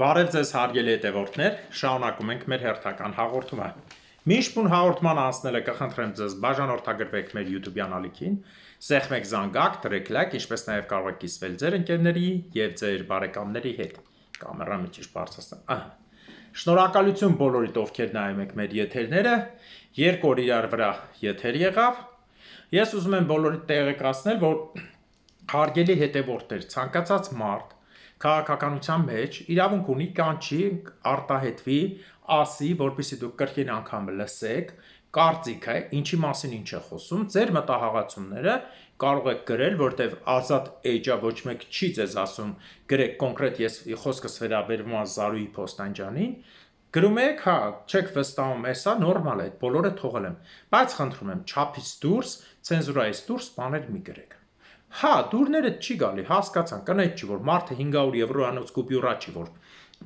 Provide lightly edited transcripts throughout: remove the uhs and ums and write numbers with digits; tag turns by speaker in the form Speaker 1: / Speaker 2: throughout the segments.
Speaker 1: Բարև ձեզ հարգելի հետևորդներ, շարունակում ենք մեր հերթական հաղորդումը։ Միշտ բուն հաղորդման անցնելը կխնդրեմ ձեզ բաժանորդագրվեք մեր YouTube-յան ալիքին, սեղմեք զանգակ, դրեք լայք, ինչպես նաև կարող եք կիսվել ձեր ընկերների եւ ձեր բարեկամների հետ։ Կամերան մի քիչ բարձրացնեմ։ Շնորհակալություն բոլորիդ, ովքեր նայում եք մեր եթերները, երկու օր իրար վրա եթեր եղավ։ Ես ուզում եմ բոլորիդ տեղեկացնել, որ հարգելի հետևորդներ, ցանկացած մարդ քաղաքականության մեջ իրավունք ունի կանչի, արտահայտվի, ասի, որպեսզի դուք կրկին անգամ լսեք, կարծիքը, ինչի մասին ինչ է խոսում, ձեր մտահղացումները կարող եք գրել, որտեղ ազատ էջա ոչ մեկ չի ձեզ ասում, գրեք կոնկրետ ես խոսքս վերաբերվում է Զարուհի Փոստանջյանին, գրում եք, հա, չեք վստահում, էսա նորմալ է, բոլորը թողել եմ, բայց խնդրում եմ, չափից դուրս, ցենզուրայից դուրս բաներ մի գրեք։ Հա, դուրները չի գալի, հասկացան, կնետ չի, որ մարդը 500 եվրոյանոց կուպյուրա չի, որ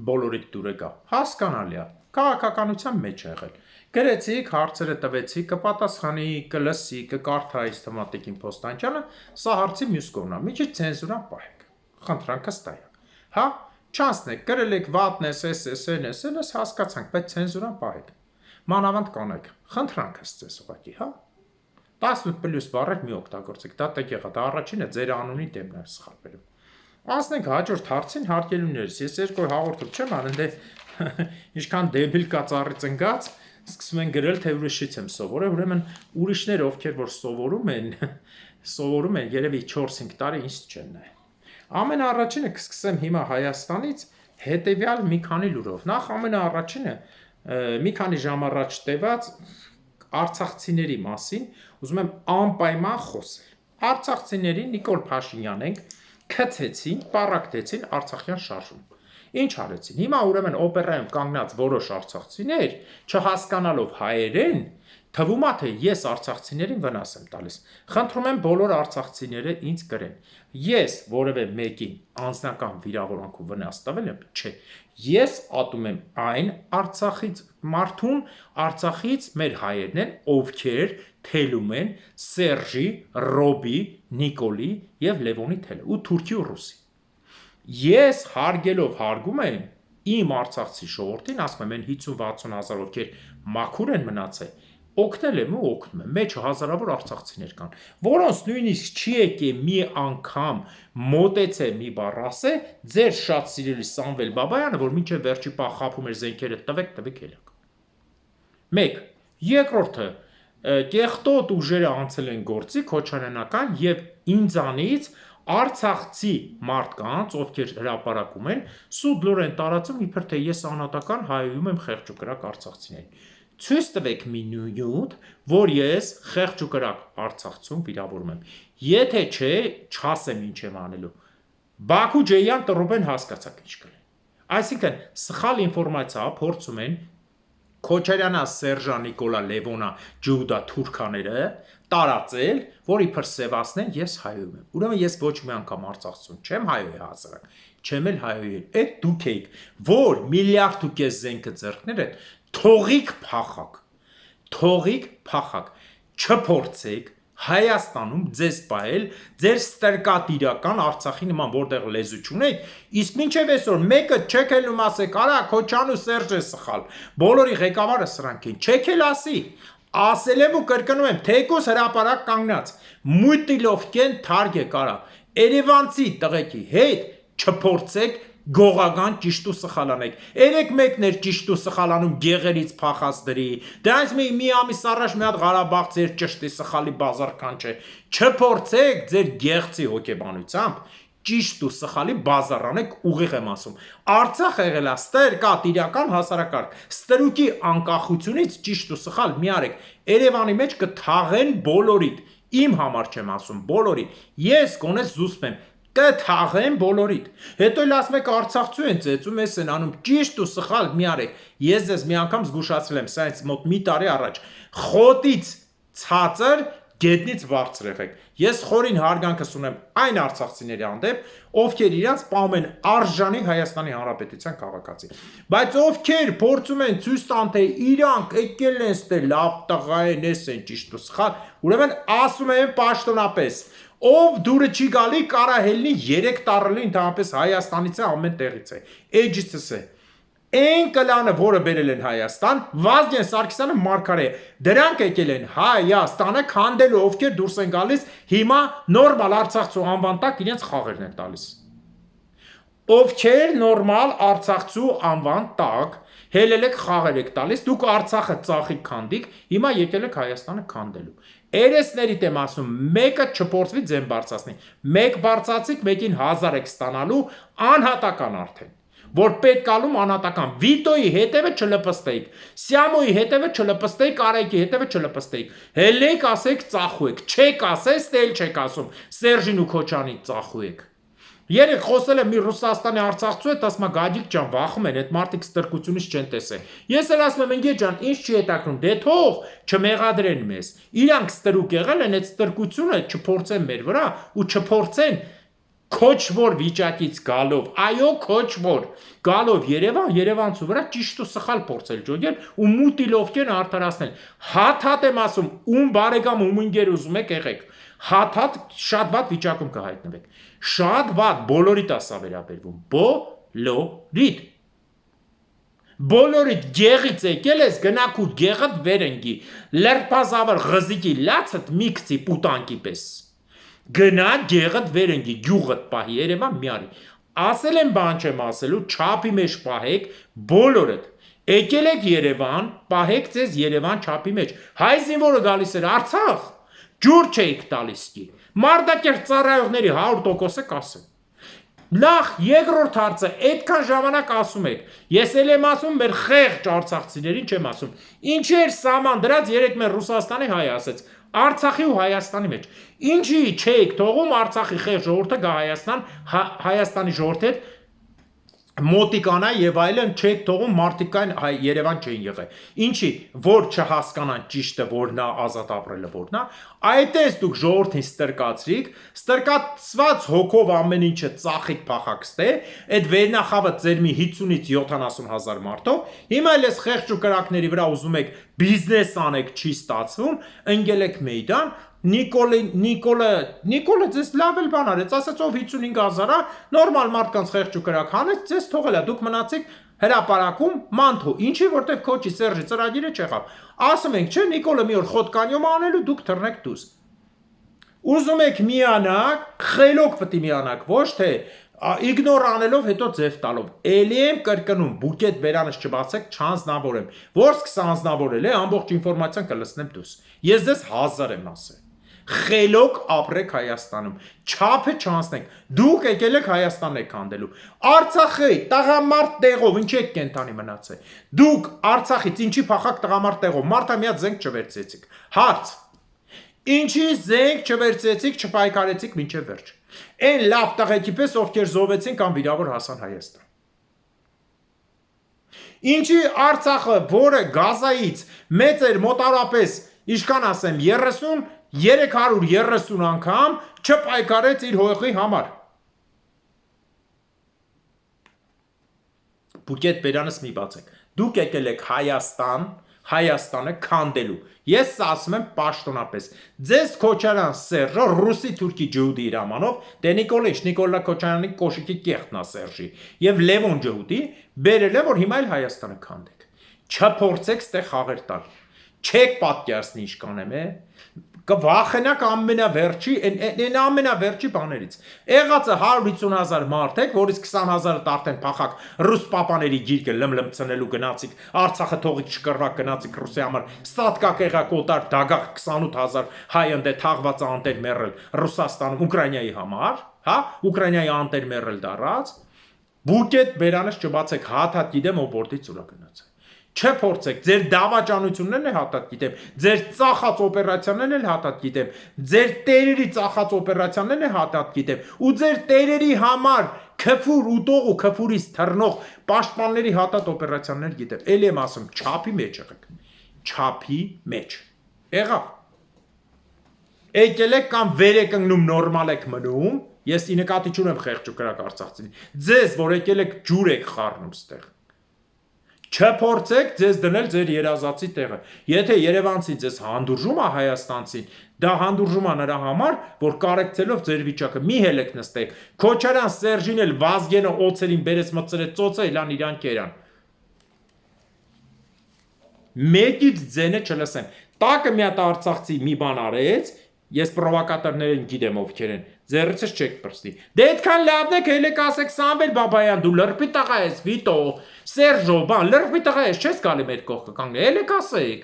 Speaker 1: բոլորիդ դուրը գա, հասկանալի է, քաղաքականության մեջ է եղել, գրեցիք, հարցերը տվեցիք, կպատասխանի, կլսի, կկարդայի թեմատիկին Փոստանջյանը, սա հարցի մյուս կողմն է, մի քիչ ցենզուրան պահեք, խնդրանքը ստայա, հա, չանցնեք, գրել եք վատն ես, հասկացանք, բայց ցենզուրան պահեք, մանավանդ կանեք, խնդրանքս ձեզ ուղղակի, հա 18 պլյուս բառեր մի օգտագործեք, դա տեղ դա առաջինը ձեր անունի դեմն է սխալ բերում։ Անցնենք հաջորդ հարցին, հարգելուներս, ես երկու հաղորդում չեմ անում, դե ինչքան դեբիլ կա ծառի ծնգած, սկսում են գրել, թե ուրիշից եմ սովորել, ուրեմն ուրիշները, ովքեր որ սովորում են երևի 4-5 տարի ինձ չեն նայ։ Ամենաառաջինը կսկսեմ հիմա Հայաստանից հետևյալ մի քանի լուրով։ Նախ ամենաառաջինը մի քանի ժամ առաջ տևած արցախցիների մասին ուզում եմ անպայման խոսել։ Արցախցիներին Նիկոլ Փաշինյանենք քցեցին, պարակտեցին Արցախյան շարժում։ Ինչ արեցին։ Հիմա ուրեմն օպերայում կանգնած որոշ արցախցիներ, չհասկանալով հայերեն, թվում է թե ես արցախցիներին վնաս եմ տալիս։ Խնդրում եմ բոլոր արցախցիները ինձ գրեն։ Ես որևէ մեկին անձնական վիրավորանք ու վնաս տվել եմ, չէ։ Ես ատում եմ այն Արցախից մարդուն, Արցախից մեր հայերն են, ովքեր թելում են Սերժի, Ռոբի, Նիկոլի եւ Լևոնի թելը ու թուրքի ու ռուսի։ Ես հարգելով հարգում եմ իմ արցախցի ժողովրդին, ասում եմ, այն 50-60 հազար ովքեր մաքուր են մնացել, օգնել եմ ու օգնում եմ, մեջ հազարավոր արցախցիներ կան, որոնց նույնիսկ չի եկել մի անգամ մոտեցե մի բառ ասե, ձեր շատ սիրելի Սամվել Բաբայանը, որ մինչև վերջի պահ խափում էր զենքերը տվեք ելակ։ 1. Երկրորդը, կեղտոտ ուժերը անցել են գործի քոչարյանական եւ ինձանից Արցախցի մարդկանց, ովքեր հրապարակում են, սուդլոր են տարածում, իբր թե ես անհատական հայում եմ խեղճ ու կրակ արցախցիներին։ Ցույց տվեք մի նյութ, որ ես խեղճ ու կրակ Արցախցում վիրավորում եմ։ Եթե չէ, չասեմ ինչ եմ անելու։ Բաքու Ջեյան Տրոբեն հասկացաք ինչ կլինի։ Այսինքն սխալ ինֆորմացիա փորձում են Քոչարյանա, Սերժա, Նիկոլա, Լևոնա, Ջուդա թուրքաները տարածել, որ իբր սևացնեն ես հայում եմ։ Ուրեմն ես ոչ մի անգամ Արցախցուն չեմ հայոյի հասարակ, չեմ էլ հայոյի։ Այդ դուք եք, որ միլիարդ ու կես զենքը ձեռքներ են, թողիկ փախակ, չփորձեք Հայաստանում ձեզ պահել, ձեր ստրկատիրական Արցախի նման որտեղ լեզու չունեք, իսկ մինչև այսօր մեկը չեք ելնում ասեք, արա Քոչան ու Սերժը սխալ, բոլորի ղեկավարը սրանք են, չեք էլ ասի, ասել եմ ու կրկնում եմ, թեկուզ հրապարակ կանգնած, մուտիլովկեն թարգ է կարա, Երևանցի տղեկի հետ չփորձեք գողական ճիշտ ու սխալ անեք։ Երեք մեկներ ճիշտ ու սխալ անում գեղերից փախածների։ Դե այս մի ամիս առաջ մի հատ Ղարաբաղցի էր ճշտի սխալի բազար կանչ է։ Չփորձեք ձեր գեղցի հոգեբանությամբ ճիշտ ու սխալի բազար անեք, ուղիղ եմ ասում։ Արցախ եղել է ստրկատիրական հասարակարգ։ Ստրուկի անկախությունից ճիշտ ու սխալ մի արեք։ Երևանի մեջ կթաղեն բոլորիդ։ Իմ համար չեմ ասում, բոլորի։ Ես գոնե զուսպ եմ կթաղեն բոլորիդ։ Հետո էլ ասում եք արցախցու են ծեծում, ես են անում ճիշտ ու սխալ մի արեք։ Ես ձեզ մի անգամ զգուշացրել եմ, սա մոտ մի տարի առաջ։ Խոտից ցածր, գետնից բարձր եղեք։ Ես խորին հարգանքս ունեմ այն արցախցիների հանդեպ, ովքեր իրանց պահում են արժանի Հայաստանի Հանրապետության քաղաքացի։ Բայց ովքեր փորձում են ցույց տան, թե իրանք եկել են ստե լավ տղա են, ես են ճիշտ ու սխալ, ուրեմն ասում եմ պաշտոնապես, Ով դուրը չի գալի կարա հելնի 3 տարի ընդհանրապես Հայաստանից է ամեն տեղից է։ Էջիցս է։ Այն կլանը, որը բերել են Հայաստան, Վազգեն Սարգսյանը մարգարե։ Դրանք եկել են Հայաստանը քանդելու, ովքեր դուրս են գալիս, հիմա նորմալ Արցախցու անվան տակ իրենց խաղերն են տալիս։ Ովքեր նորմալ Արցախցու անվան տակ հելել եք խաղեր եք տալիս, դուք Արցախը ծախիկ քանդիկ, հիմա եկել եք Հայաստանը քանդելու։ Երեսներիդ եմ ասում, մեկը չփորձվի ձեն բարձրացնի։ Մեկ բարձացիկ, մեկին 1000 եք ստանալու, անհատական արդեն։ Որ պետք ալում անհատական, Վիտոյի հետևը չլպստեիք, Սյամոյի հետևը չլպստեիք, Արայքի հետևը չլպստեիք, հելեիք ասեք ծախու եք, չեք ասես, տել չեք ասում, Սերժին ու Քոչանին ծախու եք։ Երեք խոսել եմ մի Ռուսաստանի Արցախցու հետ, ասում է Գագիկ ջան, վախում են, այդ մարդիկ ստրկությունից չեն տեսել։ Ես էլ ասում եմ, ընկեր ջան, ինչ չի հետաքրում, դե թող չմեղադրեն մեզ։ Իրանք ստրուկ եղել են, այդ ստրկությունը չփորձեն մեր վրա ու չփորձեն քոչվոր վիճակից գալով, այո, քոչվոր գալով Երևանցու վրա ճիշտ ու սխալ փորձել ջոգել ու մուտիլովքեն արդարացնել։ Հատ եմ ասում, ում բարեկամ ում ընկեր ուզում եք եղեք, հատ շատ վատ վիճակում կհայտնվեք։ Շատ վատ, բոլորիդ ասա վերաբերվում, բոլորիդ։ Բոլորիդ գեղից եկել ես, գնաք ու գեղդ վերընկի, լրպազավր ղզիկի լացդ միքցի պուտանկի պես։ Գնա գեղդ վերընկի, գյուղդ պահի, Երևան միարի։ Ասել եմ բան չեմ ասելու, չափի մեջ պահեք, բոլորդ։ Եկել եք Երևան, պահեք ձեզ Երևան չափի մեջ։ Հայ զինվորը գալիս էր Արցախ, ջուր չէիք տալիս կի։ Մարդակերտ ծառայողների 100%-ը կասեն։ Նախ երկրորդ հարցը, այդքան ժամանակ ասում եք, ես էլ եմ ասում, մեր խեղճ արցախցիներին չեմ ասում, ինչի էր սահման դրած երեք մեր Ռուսաստանի հայ ասեց, Արցախի ու Հայաստանի մեջ, ինչի չեք թողում Արցախի խեղճ ժողովուրդը գա Հայաստան, Հայաստանի ժողովուրդը հետ մոտիկանա եւ այլն չեք թողում մարդիկային Երևան չեն եղել։ Ինչի, որ չհասկանան ճիշտը, որ նա ազատ ապրելը որն է, այդտես դուք ժողովրդին ստրկացրիք, ստրկացված հոգով ամեն ինչը ծախիկ փախակստե, այդ վերնախավը ձեր մի 50-ից 70 հազար մարդով, հիմա էլ էս խեղճ ու կրակների վրա ուզում եք բիզնես անեք, չի ստացվում, ընկել եք մեյդան, Նիկոլը ձեզ լավ էլ բան արեց, ասաց ով 55 հազարա, նորմալ մարդկանց խեղճ ու կրակ հանեց, ձեզ թողել է, դուք մնացիք հրապարակում մանթո, ինչի որտեվ քոչի Սերժի ծրագիրը չեղավ, ասում ենք, չէ, Նիկոլը մի օր խոտկանյոմ անելու, դուք թռնեք դուս, ուզում եք միանակ, խելոք պտի միանակ, ոչ թե իգնոր անելով հետո ձև տալով, էլի եմ կրկնում, բուկետ բերանս չբացեք, չանձնավորեմ, որ սկսա անձնավորել է, ամբողջ ինվորմացիան կլսնեմ դուս, ես ձեզ 1000 եմ ասել, խելոք ապրեք Հայաստանում, չափը չանցնենք, դուք եկել եք Հայաստան եք հանդելու, Արցախի տղամարդ տեղով, ինչ եք կենտանի մնացել, դուք Արցախից ինչի փախակ տղամարդ տեղով, մարդամիած զենք չվերցեցիք, հարց, ինչի զենք չվերցեցիք, չպայքարեցիք մինչև վերջ, այն լավ տղեկի պես ովքեր զոհվեցին կամ վիրավոր հասան Հայաստան, ինչի Արցախը, որը Գազայից մեծ էր մոտարապես, իշքան ասեմ 330 անգամ չպայքարեց իր հողի համար։ Բուկետ բերանս մի բացեք։ Դուք եկել եք Հայաստանը քանդելու։ Ես ասում եմ պաշտոնապես։ Ձեզ Քոչարյան Սերժը ռուսի թուրքի ջուդի իր ամանով, դե Նիկոլա Քոչարյանի կոշիկի կեղտն է Սերժի, եւ Լևոն ջուդի բերել է, որ հիմա էլ Հայաստանը քանդեք։ Չփորձեք ստե խաղեր տալ։ Չեք պատկերացնի ինչ կանեմ, կվախենակ ամենավերջի, այն ամենավերջի բաներից։ Եղածը 150 հազար մարդ եք, որից 20 հազարը արդեն փախակ ռուս պապաների գիրկը լմլմցնելու գնացիք, Արցախը թողիք չկրվակ գնացիք Ռուսի համար, ստատկակ եղակ օտար դագաղ 28 հազար հայ ընդ թաղված անտեր մեռել Ռուսաստանում, Ուկրաինայի համար, հա, Ուկրաինայի անտեր մեռել դարած, բուկետ բերանս չբացեք, հատ գիտեմ ով որտից ուրա գնացել։ Չփորձեք, ձեր դավաճանություններն էլ հատատ գիտեմ, ձեր ծախած օպերացիաներն էլ հատատ գիտեմ, ձեր տերերի ծախած օպերացիաներն էլ հատատ գիտեմ, ու ձեր տերերի համար քֆուր ուտող ու քֆուրից թռնող պաշտպանների հատատ օպերացիաներ գիտեմ, էլի եմ ասում, չափի մեջ եղեք, չափի մեջ, եղավ, եկել եք կամ վեր եք ընկնում նորմալ եք մնում, ես ի նկատի չունեմ խեղճ ու կրակ արցախցին, ձեզ որ եկել եք ջուր եք խառնում ստեղ, Չփորձեք ձեզ դնել ձեր երազածի տեղը։ Եթե Երևանցին ձեզ հանդուրժում է Հայաստանցին, դա հանդուրժում է նրա համար, որ կարեկցելով ձեր վիճակը մի հելեք նստեք։ Քոչարյան Սերժին էլ Վազգենը օծերին բերեց մծրեց ծոցը իլան իրան կերան։ Մեկից ձենը չլսեմ։ Տակը մի հատ արցախցի մի բան արեց, ես պրովոկատորներին գիտեմ ովքեր են, ձեռիցս չեք պրստի։ Դե այդքան լավն եք, հելեք ասեք Սամվել Բաբայան, դու լրպի տղա ես, Վիտո, Սերժո, բան, լրպի տղա ես, չես գալի մեր կողքը կանգնել, հելեք ասեք։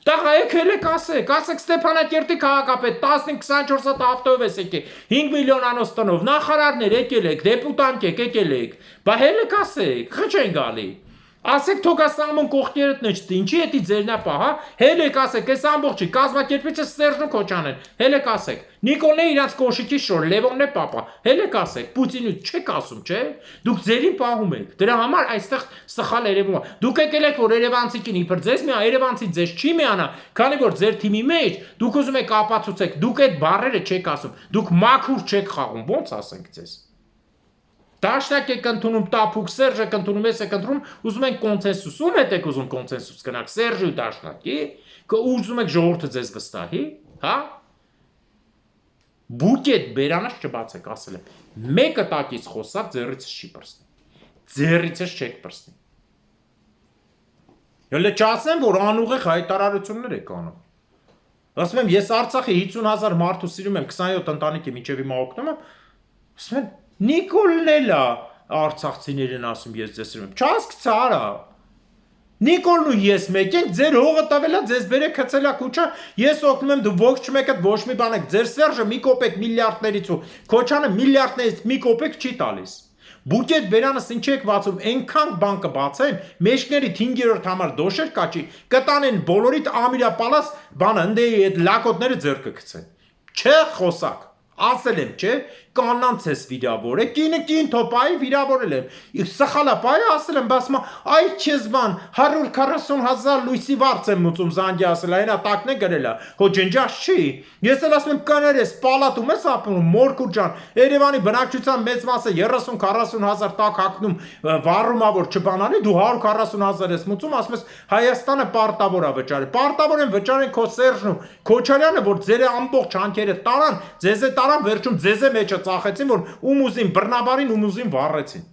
Speaker 1: Տղա եք հելեք ասեք Ստեփանակերտի քաղաքապետ 15-24 հատ ավտոյով ես եկել, 5 միլիոնանոց տնով, նախարարներ եկել եք, դեպուտանտ եկել եք, բա հելեք ասեք, խչ են գալի։ Ասեք թողասամուն կողքերդ նշտի, ինչի էդի ձերնապա, հա, հելեք ասեք, այս ամբողջի կազմակերպիչը Սերժն ու Քոչանեն, հելեք ասեք, Նիկոլն է իրանց կոշիկի շոր, Լևոնն է պապա, հելեք ասեք, Պուտինը չեք ասում, չէ, դուք ձերին պահում եք, դրա համար այստեղ սխալ երևում է, դուք եկել եք, որ Երևանցի կին իբր ձեզ մի Երևանցի ձեզ չի միանա, քանի որ ձեր թիմի մեջ դուք ուզում եք ապացուցեք, դուք այդ բառերը չեք ասում, դուք մաքուր չեք խաղում, ոնց ասենք ձեզ։ Դաշնակ եք ընդունում տափուկ, Սերժ եք ընդունում, ես եք ընդունում, ուզում ենք կոնցենսուս, ում եք ուզում կոնցենսուս գնաք, Սերժի ու Դաշնակի, ուզում եք ժողովուրդը ձեզ վստահի, հա։ Բուկետ բերանս չբացեք, ասել եմ, մեկը տակից խոսավ, ձեռիցս չի պրսնի, ձեռիցս չեք պրսնի։ Հələ չասեմ, որ անուղեղ հայտարարություններ եք անում։ Ասում եմ, ես Արցախի 50,000 մարդու սիրում եմ, 27 ընտանիքի միջև հիմա օգնում եմ, ասում եմ, Նիկոլն էլ է արցախցիներին ասում ես ձեզ սիրում եմ, չասկցա արա, Նիկոլն ու ես մեկ ենք, ձեր հողը տավելա, ձեզ բերեք հցելա կուչա, ես օգնում եմ, դու ողջ մեկդ ոչ մի բան եք, ձեր Սերժը մի կոպեկ միլիարդներից ու Քոչանը միլիարդներից մի կոպեկ չի տալիս։ Բուկետ բերանս ինչ եք բացում, այնքան բան կբացեմ, մեջքների 5-րդ համար դոշեր կաչի, կտանեն բոլորիդ ամիրապալաս բանը, ընդեի այդ լակոտները ձեռքը գցեն։ Չէ խոսակ, ասել եմ, չէ, կանանց ես վիրավոր է, կինը կին թոպայի վիրավորել եմ, սխալա պայ ասել եմ, բասմա, այ չեզ բան, 140,000 լույսի վարձ եմ մուծում զանգի ասել, այնա տակն է գրել է, հո ջնջաշ չի, ես էլ ասում եմ կներ ես, պալատում ես ապնում, մորքուր ջան, Երևանի բնակչության մեծ մասը 30-40,000 տակ հակնում վառումա, որ չբանալի, դու 140,000 ես մուծում, ասում ես Հայաստանը պարտավոր է վճարի, պարտավոր են վճարեն քո Սերժն ու Քոչարյանը, որ ձեր ամբողջ հանքերը տարան, ձեզ է տարան, վերջում ձեզ է մեջը ծախեցին, որ ում ուզին բռնաբարին, ում ուզին վառեցին։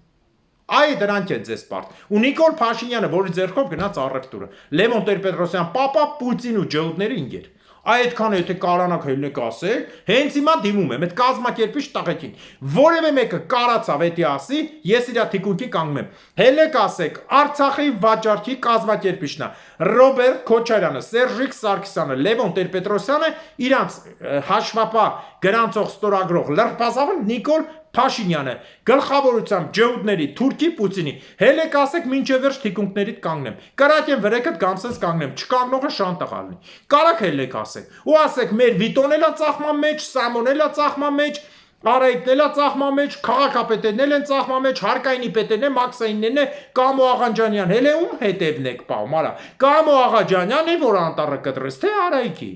Speaker 1: Այ դրանք են ձեզ պարտ։ Ու Նիկոլ Փաշինյանը, որի ձեռքով գնաց առևտուրը, Լևոն Տեր-Պետրոսյան, պապա Պուտին ու ջհուդների ինգեր։ Այդքան եթե կարանակ հելնեք ասեք, հենց հիմա դիմում եմ այդ կազմակերպիչ տղեկին։ Որևէ մեկը կարացավ էդի ասի, ես իրա թիկունքի կանգնում եմ։ Հելեք ասեք, Արցախի վաճառքի կազմակերպիչն է Ռոբերտ Քոչարյանը, Սերժիկ Սարգսյանը, Լևոն Տեր-Պետրոսյանը, իրանց հաշվապահ գրանցող ստորագրող լրբազավը Նիկոլ Փաշինյանը, գլխավորությամբ ջհուդների, Թուրքի Պուտինի, հելեք ասեք մինչև վերջ թիկունքներիդ կանգնեմ, կրակեմ վրեքդ գամսես կանգնեմ, չկանգնողը շան տղալնի, կարակ հելեք ասեք, ու ասեք մեր Վիտոն էլա ծախման մեջ, Սամոն էլա ծախման մեջ, Արայտն էլա ծախման մեջ, քաղաքապետերն են ծախման մեջ, Հարկայինի պետերն են, Մաքսայիններն են, Կամո Աղաջանյան, հելե ում հետևն եք պահում, արա, Կամո Աղաջանյանն է, որ անտառը կտրեց, թե Արայքի,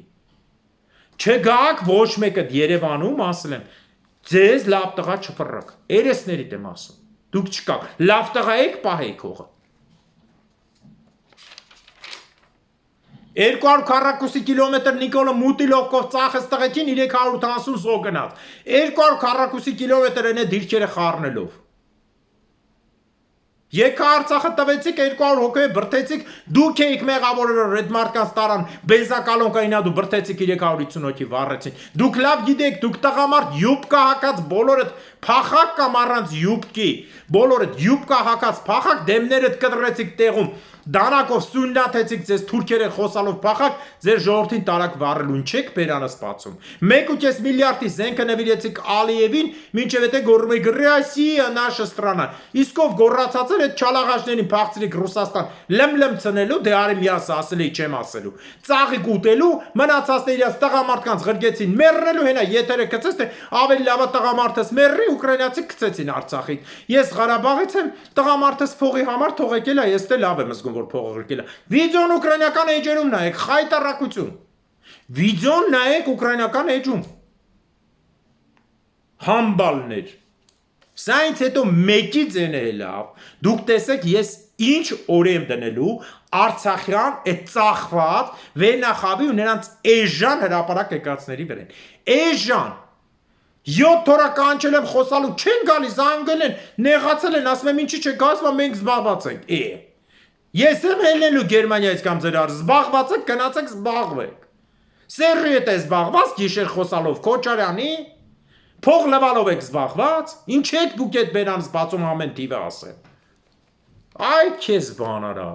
Speaker 1: չգաք ոչ մեկը Երևանում, ասել եմ, ձեզ լավ տղա չփռակ, երեսներիդ եմ ասում, դուք չկաք, լավ տղա եք պահեք հողը։ 240 կիլոմետր Նիկոլը մուտիլովկով ծախեց տղեկին 380 զո գնաց, 240 կիլոմետր են է դիրքերը խառնելով։ Եկա Արցախը տվեցիք 200 հոգի բրթեցիք, դուք էիք մեղավորները այդ մարդկանց տարան, բենզակալոնկայինա դու բրթեցիք 350 հոգի վառեցին։ Դուք լավ գիտեք, դուք տղամարդ յուբկա հակած բոլորդ փախակ կամ առանց յուբկի, բոլորդ յուբկա հակած փախակ դեմներդ կտրեցիք տեղում։ Դանակով սույնլաթեցիք ձեզ թուրքերը խոսալով փախակ, ձեր ժողովրդին տարակ վառելուն չեք բերանս բացում։ 1.5 միլիարդի զենքը նվիրեցիք Ալիևին, մինչև եթե գոռում եք Ռոսիա naša strana։ Իսկ ով գոռացած էր այդ չալաղաշներին փախցրիք Ռուսաստան, լմ ցնելու, դե արի միաս ասելի չեմ ասելու։ Ծաղիկ ուտելու, մնացածն իրաց տղամարդկանց ղրգեցին, մեռնելու հենա եթերը գցես, թե ավելի լավա տղամարդս մեռի, ուկրաինացի գցեցին Արցախին։ Ես Ղարաբաղից եմ, տղամարդս փողի համար թողեկել է, ես դե լավ եմ զգում որ փողը ղրկել է։ Վիդեոն ուկրաինական էջերում նայեք, խայտարակություն։ Վիդեոն նայեք ուկրաինական էջում։ Համբալներ։ Սա ինձ հետո մեկից են լավ։ Դուք տեսեք ես ինչ օր եմ դնելու Արցախյան այդ ծախված վերնախավի ու նրանց էժան հրապարակ եկածների վրան։ Էժան 7 օր կանչել եմ խոսալու չեն գալիս զանգել են նեղացել են ասում եմ ինչի՞ չէ գազվա մենք զբաղված ենք։ Ես եմ ելնելու Գերմանիայից կամ ձեր առ զբաղված եք գնացեք զբաղվեք։ Սերրի հետ է զբաղված գիշեր խոսալով Քոչարյանի փող լվալով եք զբաղված ինչ եք դուք այդ բերան զբացում ամեն տիվը ասեմ։ Այ քեզ բանարա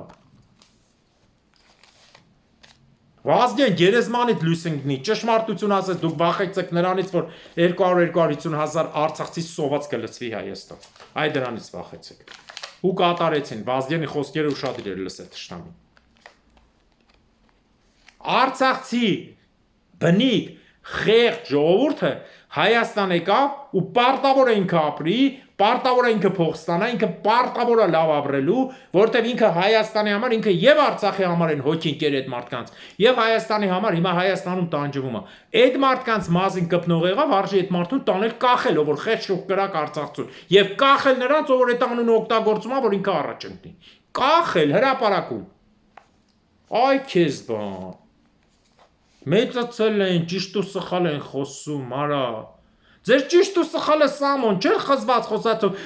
Speaker 1: Վազգեն գերեզմանիդ լույս ընկնի ճշմարտություն ասես դուք վախեցեք նրանից որ 200-250 հազար արցախցի սոված կլցվի Հայաստան այ դրանից վախեցեք ու կատարեցին Վազգենի խոսքերը ուշադիր էր լսել թշնամին Արցախցի բնիկ խեղճ ժողովուրդը Հայաստան եկավ ու պարտավոր է ինքը ապրի, պարտավոր է ինքը փող ստանա, ինքը պարտավոր է լավ ապրելու, որտեվ ինքը Հայաստանի համար ինքը եւ Արցախի համար են հոգին կեր այդ մարդկանց, եւ Հայաստանի համար հիմա Հայաստանում տանջվում է։ Այդ մարդկանց մազին կպնող եղավ, արժի այդ մարդուն տանել կախել, որ խեղճ շուխ կրակ Արցախցուն, եւ կախել նրանց, որ այդ անունը օգտագործում է, որ ինքը առաջ ընկնի։ Կախել հրապարակում։ Այ քեզ բան Մեծացել են, ճիշտ ու սխալ են խոսում, արա։ Ձեր ճիշտ ու սխալը Սամոն, չէ խզված խոսացով,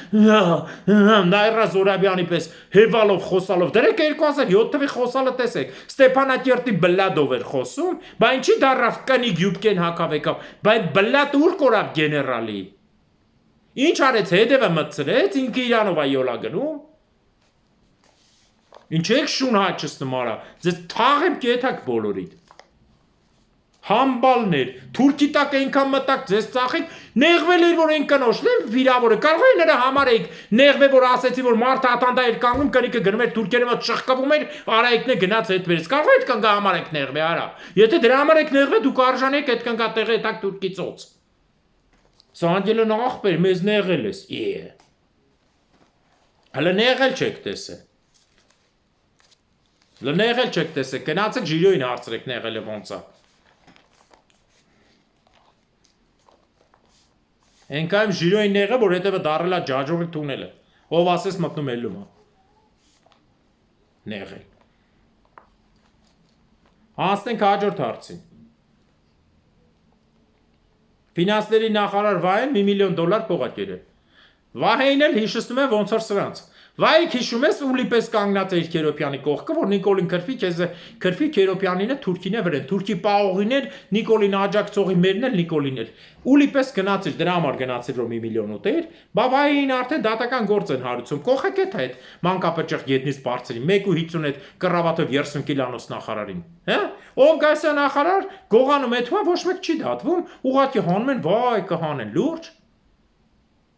Speaker 1: Նայրա Զորաբյանի պես հեվալով խոսալով, դրեք 2007 թվի խոսալը տեսեք, Ստեփանակերտի բլադով էր խոսում, բա ինչի դարավ կնիկ յուբկեն հակավ եկավ, բա բլադ ուր կորավ գեներալի։ Ինչ արեց հետևը մտցրեց, ինքը իրանով այոլա գնում։ Ինչ եք շուն հաճստում արա, ձեզ թաղեմ կետակ բոլորիդ։ Համբալներ, թուրքի տակ այնքան մտակ ձեզ ծախեք, նեղվել էր որ այն կնոջն եմ վիրավորը, կարող է նրա համար եք նեղվել որ ասեցի որ մարդը ատանդա էր կանգնում, կնիկը գնում էր թուրքերի մոտ շղկվում էր, Արայիկն է գնաց հետ վերց, կարող է այդ կնգա համար եք նեղվել, արա, եթե դրա համար եք նեղվել, դուք արժանի եք այդ կնգա տեղի հետակ թուրքի ծոց։ Սանդելը ախպեր, մեզ նեղել ես, հələ նեղել չեք տեսել։ Նեղել չեք տեսել, գնացեք ժիրոյին հարցրեք նեղելը ոնց է։ Ենքայմ ժիրոյին նեղը, որ հետևը դարել է ջաջողի թունելը, ով ասես մտնում էլում է, նեղել։ Հասնենք հաջորդ հարցին։ Ֆինանսների նախարար Վահեն $1 միլիոն փող է կերել։ Վահեին էլ հիշեցնում է ոնց որ սրանց։ Վայք հիշում ես ուլի պես կանգնած էր Քերոպյանի կողքը, որ Նիկոլին քրֆի Քերոպյանին է Թուրքին է վրան, Թուրքի պաղողին էր, Նիկոլին աջակցողի մերն էլ Նիկոլին էր։ Ուլի պես գնաց էր, դրա համար գնացել որ $1 միլիոն ուտեր, բա Վային արդեն դատական գործ են հարուցում, կողեք էդ այդ մանկապեճախ գետնից բարձրին, 1.50 այդ կռավատով 30 կիլանոց նախարարին, հա? Ով գայսա նախարար, գողանում է թվա ոչ մեկ չի դատվում, ուղղակի հանում են, վայ կհանեն, լուրջ։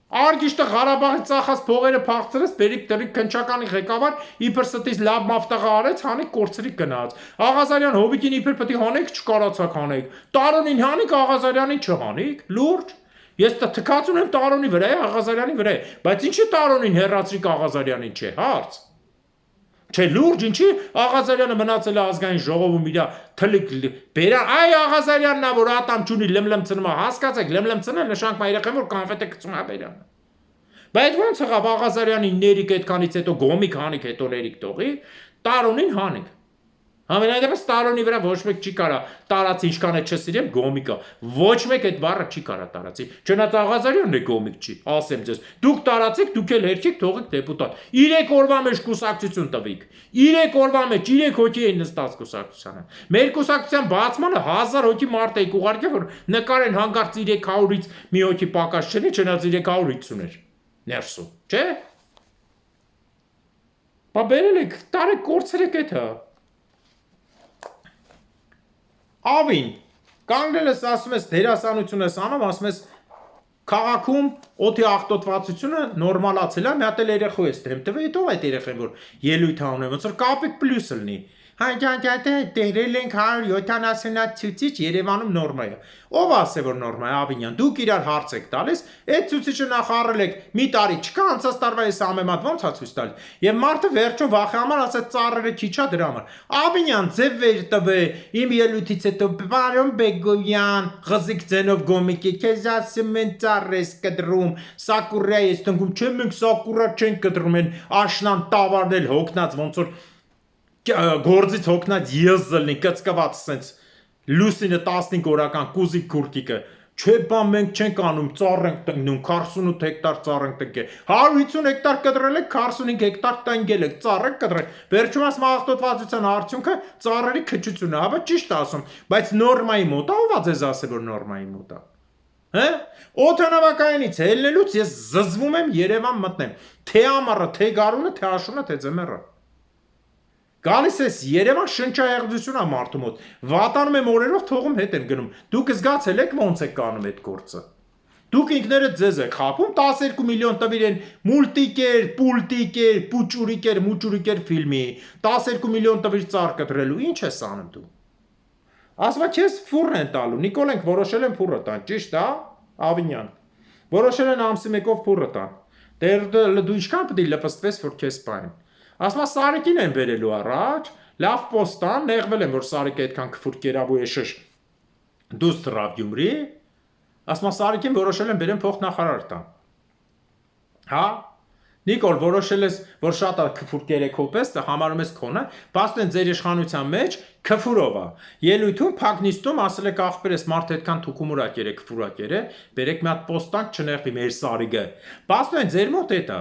Speaker 1: Արգիշտը Ղարաբաղի ծախած փողերը փախցրեց, բերիկ դրիկ քնչականի ղեկավար իբր ստից լավ մավտաղա արեց, հանիկ կորցրի գնաց։ Աղազարյան հովիկին իբր պետք է հանեք, չկարացակ հանեք։ Տարոնին հանիկ, Աղազարյանին չհանիկ, լուրջ։ Ես թքած ունեմ Տարոնի վրա, Աղազարյանի վրա, բայց ինչի Տարոնին հեռացրիք Աղազարյանին չէ, հարց։ Չէ լուրջ ինչի Աղազարյանը մնացել է ազգային ժողովում իր թլիկ բերան այ Աղազարյանն է որ ատամ չունի լմլմցնում է հասկացեք լմլմցնել նշանք մա երեխեն որ կանֆետ է գցում է բերանը բայց ոնց եղավ Աղազարյանի ներիկ այդքանից հետո գոմիկ հանիկ հետո ներիկ տողի Տարոնին հանիկ Համենայնդեպս Տարոնի վրա ոչ մեկ չի կարա տարածի ինչքան է չսիրեմ գոմիկա ոչ մեկ այդ բառը չի կարա տարածի չնայած Աղազարյանն է գոմիկ չի ասեմ ձեզ դուք տարածեք դուք էլ հերքեք թողեք դեպուտատ 3 օրվա մեջ կուսակցություն տվիք 3 օրվա մեջ 3 հոգի էին նստած կուսակցությանը մեր կուսակցության բացմանը 1000 հոգի մարդ եք ուղարկել որ նկարեն հանգարց 300-ից մի հոգի պակաս չնի չնայած 350 էր ներսում չէ բա բերել եք տարեք կորցրեք էթա Ավին, կանգնել ես ասում ես դերասանություն ես անում, ասում ես քաղաքում օդի աղտոտվածությունը նորմալացել է, մի հատ էլ երեխու ես դեմ տվել, հետո այդ երեխեն որ ելույթ անում ոնց որ կապիկ պլյուս լինի։ դերել ենք 170 ցուցիչ Երևանում նորմա է։ Ով ասե որ նորմա է, Ավինյան, դուք իրար հարց եք տալիս, այդ ցուցիչը նախ առել եք մի տարի չկա, անցած տարվա էս ամեմատ ոնց է ցույց տալ։ Եվ մարդը վերջում վախի համար ասած ծառերը քիչ է դրա համար։ Ավինյան, ձև վեր տվե, իմ ելույթից հետո բարոն Բեգովյան, ղզիկ ձենով գոմիկի, քեզ ասում են ծառես կտրում, սակուրա ես տնկում, չէ մենք սակուրա չենք կտրում, են աշնան տավարնել հոգնած ոնց որ գործից հոգնած եզլնի կծկված սենց լուսինը 15 օրական կուզիկ քուրկիկը չէ բան մենք չենք անում ծառ ենք տնկնում 48 հեկտար ծառ ենք տնկել 150 հեկտար կտրել եք 45 հեկտար տնկել եք ծառ եք կտրել վերջում աս մաղախտոտվածության արդյունքը ծառերի քչությունն է հա ճիշտ ասում բայց նորմայի մոտ ով ա ձեզ ասել որ նորմայի մոտ է հա օդանավակայանից ելնելուց ես զզվում եմ Երևան մտնեմ թե ամառը թե գարունը թե աշունը թե ձմեռը Գալիս ես Երևան շնչահեղձություն է մարդու մոտ վատանում եմ օրերով թողում հետ եմ գնում դուք զգացել եք ոնց եք կանում այդ գործը դուք ինքներդ ձեզ եք խաբում 12 միլիոն տվիր են մուլտիկեր, պուլտիկեր, պուճուրիկեր, մուճուրիկեր ֆիլմի 12 միլիոն տվիր ծառ կտրելու ինչ ես անում դու ասма քեզ ֆուռ են տալու Նիկոլ ենք որոշել են ֆուռը տան ճիշտ է Ավինյան որոշել են ամսի մեկով ֆուռը տան դու ինչքան պետք է լպստվես որ քեզ պային Ասма Սարիկին են բերելու առաջ, լավ պոստան, նեղվել են, որ Սարիկը այդքան քֆուր կերավու է շշ դուս թռավ Գյումրի, ասма Սարիկին որոշել են բերեն փոխնախարար տան։ Հա, Նիկոլ որոշել ես, որ շատ է քֆուր կերեքով պես, համարում ես քոնը, բաստեն ձեր իշխանության մեջ քֆուրով է։ Ելույթում փակնիստում ասել եք ախպերես մարդ այդքան թուկումուրա կերե, քֆուրա կերե, բերեք մի հատ պոստանք չնեղվի մեր Սարիկը։ Բաստեն ձեր մոտ է դա։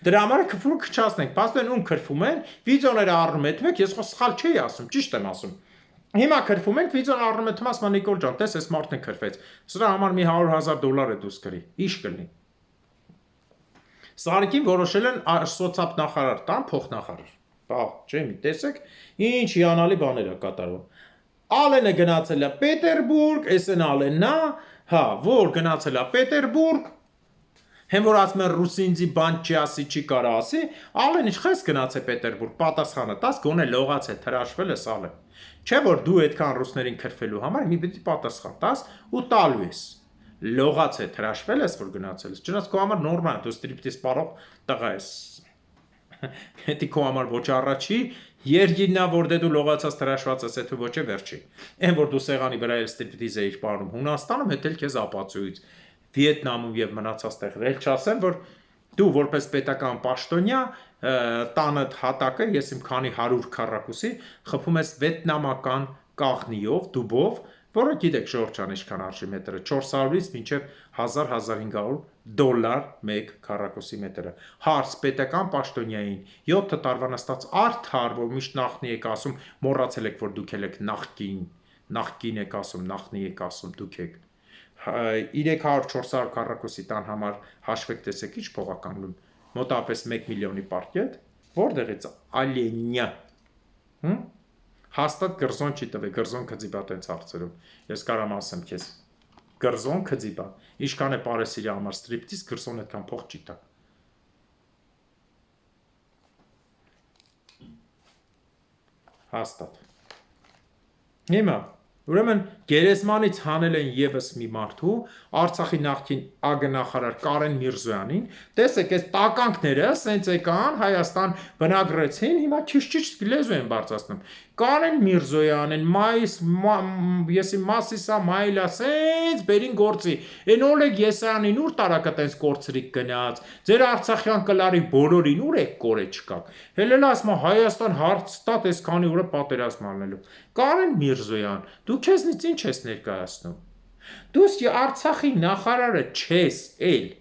Speaker 1: Դրա համար քֆուրը քչացնենք, բաստեն ում քրվում են, վիդեոները առնում եք, ես ხო սխալ չի ասում, ճիշտ եմ ասում։ Հիմա քրվում ենք, վիդեոն առնում եք, ասում Նիկոլ ջան, տես այս մարդն քրվեց։ Սրա համար մի $100,000 է դուս գրի։ Ինչ կլինի։ Սարիկին որոշել են սոցապ նախարար տան փոխնախարար։ Բա, ջեմի, տեսեք, ինչ հիանալի բաներ է կատարվում։ Ալենը գնացել է Պետերբուրգ, էսեն Ալենն է, հա, որ գնացել է Պետերբուրգ, հեն որ ասում են ռուսինձի բան չի ասի, չի կարա ասի, Ալեն իշխես գնացել Պետերբուրգ, պատասխանը տաս, գոնե լողաց է, թրաշվել ես Ալեն։ Չէ որ դու այդքան ռուսներին քրֆելու համար մի պիտի պատասխան տաս ու տալու ես։ Լողաց է, թրաշվել ես, որ գնացել ես, չնայած քո համար նորմալ է, դու ստրիպտիզ պարող տղա ես։ Հետի քո համար ոչ առաջի, երգիննա, որ դե դու լողացած թրաշված ես, հետո ոչ է վերջի։ Այն որ դու սեղանի վրա էլ ստրիպտիզ էիր պարում Հունաստանում, հետ էլ քեզ ապացույց Վիետնամում եւ մնացած տեղեր, չասեմ, որ դու որպես պետական պաշտոնյա տանդ հատակը, ես իմ քանի 100 քառակուսի խփում ես վիետնամական կաղնիով, դուբով, որը գիտեք Ժորժան ինչքան արժի մետրը 400-ից մինչև $1,000-1,500 մեկ քառակուսի մետրը։ Հարց պետական պաշտոնյային 7 տարվա նստած արդար, որ միշտ նախնի եք ասում, մոռացել եք, որ դուք եք նախկին եք ասում, նախնի եք ասում, դուք եք 300-400 քառակուսի տան համար հաշվեք տեսեք ինչ փողական լուն մոտավորապես 1 միլիոնի պարկետ որտեղից ալենյա հաստատ գրզոն չի տվե գրզոն քծիբա տենց հարցերում ես կարամ ասեմ քեզ գրզոն քծիբա ինչքան է Պարեսիրի համար ստրիպտիզ գրզոն այդքան փող չի տա հաստատ հիմա Ուրեմն գերեզմանից հանել են եւս մի մարդու Արցախի նախկին ԱԳ-նախարար Կարեն Միրզոյանին տեսեք այս տականքները սենց եկան Հայաստան բնագրեցին հիմա քիչ լեզու են բարձրացնում Կարեն Միրզոյանն եսի մասիսա մայլա սենց բերին գործի այն Օլեգ Եսյանին ուր տարակը տենց կորցրիկ գնաց ձեր Արցախյան կլարի բոլորին ուր եք կորե չկաք հելել ասма Հայաստան հարց տա այս քանի օրը պատերազմ անելու Կարեն Միրզոյան դու քեզնից ինչ ես ներկայացնում դու Արցախի նախարարը չես էլ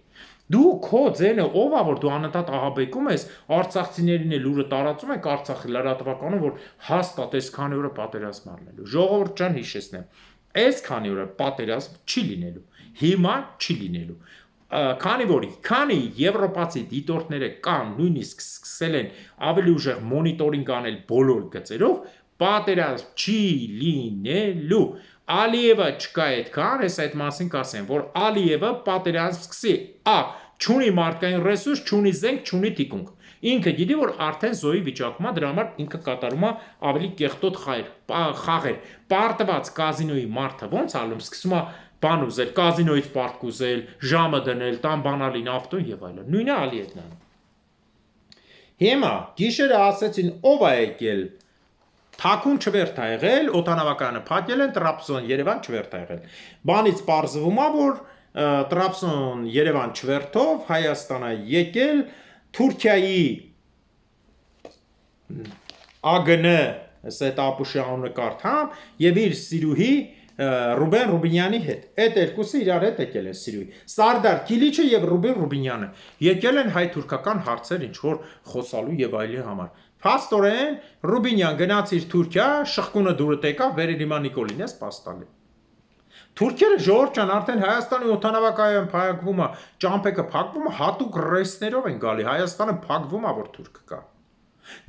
Speaker 1: Դու քո ձենը ով է որ դու անընդհատ ահաբեկում ես արցախցիներին էլ լուրը տարածում եք Արցախի լրատվականում որ հաստատ այս քանի օրը պատերազմ առնելու ժողովուրդ ջան հիշեցնեմ այս քանի օրը պատերազմ չի լինելու հիմա չի լինելու քանի եվրոպացի դիտորդները կան նույնիսկ սկսել են ավելի ուժեղ մոնիտորինգ անել բոլոր գծերով պատերազմ չի լինելու Ալիևը չկա այդքան, ես այդ մասին կասեմ, որ Ալիևը պատերազմ սկսի, չունի մարդկային ռեսուրս, չունի զենք, չունի թիկունք։ Ինքը գիտի, որ արդեն զոհի վիճակում է, դրա համար ինքը կատարում է ավելի կեղտոտ խաղեր։ Պարտված կազինոյի մարդը ո՞նց ալում, սկսում է բան ուզել, կազինոյից պարտք ուզել, ժամը դնել, տան բանալին ավտոն եւ այլն։ Նույնը ալի հետ նա։ Հիմա գիշերը ասեցին ով է եկել։ Թաքուն չվերթ է եղել, օդանավակայանը փակել են, Տրաբզոն Երևան չվերթ է եղել։ Բանից պարզվում է, որ Տրաբզոն Երևան չվերթով Հայաստան է եկել Թուրքիայի ԱԳՆ Սետապուշի անունը կարդամ եւ իր սիրուհի Ռուբեն Ռուբինյանի հետ։ Այդ երկուսը իրար հետ եկել են սիրուհի։ Սարդար Կիլիչը եւ Ռուբեն Ռուբինյանը եկել են հայ-թուրքական հարցեր ինչ որ խոսալու եւ այլի համար։ Փաստորեն Ռուբինյան գնաց իր Թուրքիա, շղկունը դուրը տեկավ, վերել հիմա Նիկոլին էս պաստալի։ Թուրքերը ժողովուրդ ջան, արդեն Հայաստանի օդանավակայան փակվում է, ճամփեքը փակվում է, հատուկ ռեյսներով են գալի, Հայաստանը փակվում է, որ թուրքը կա։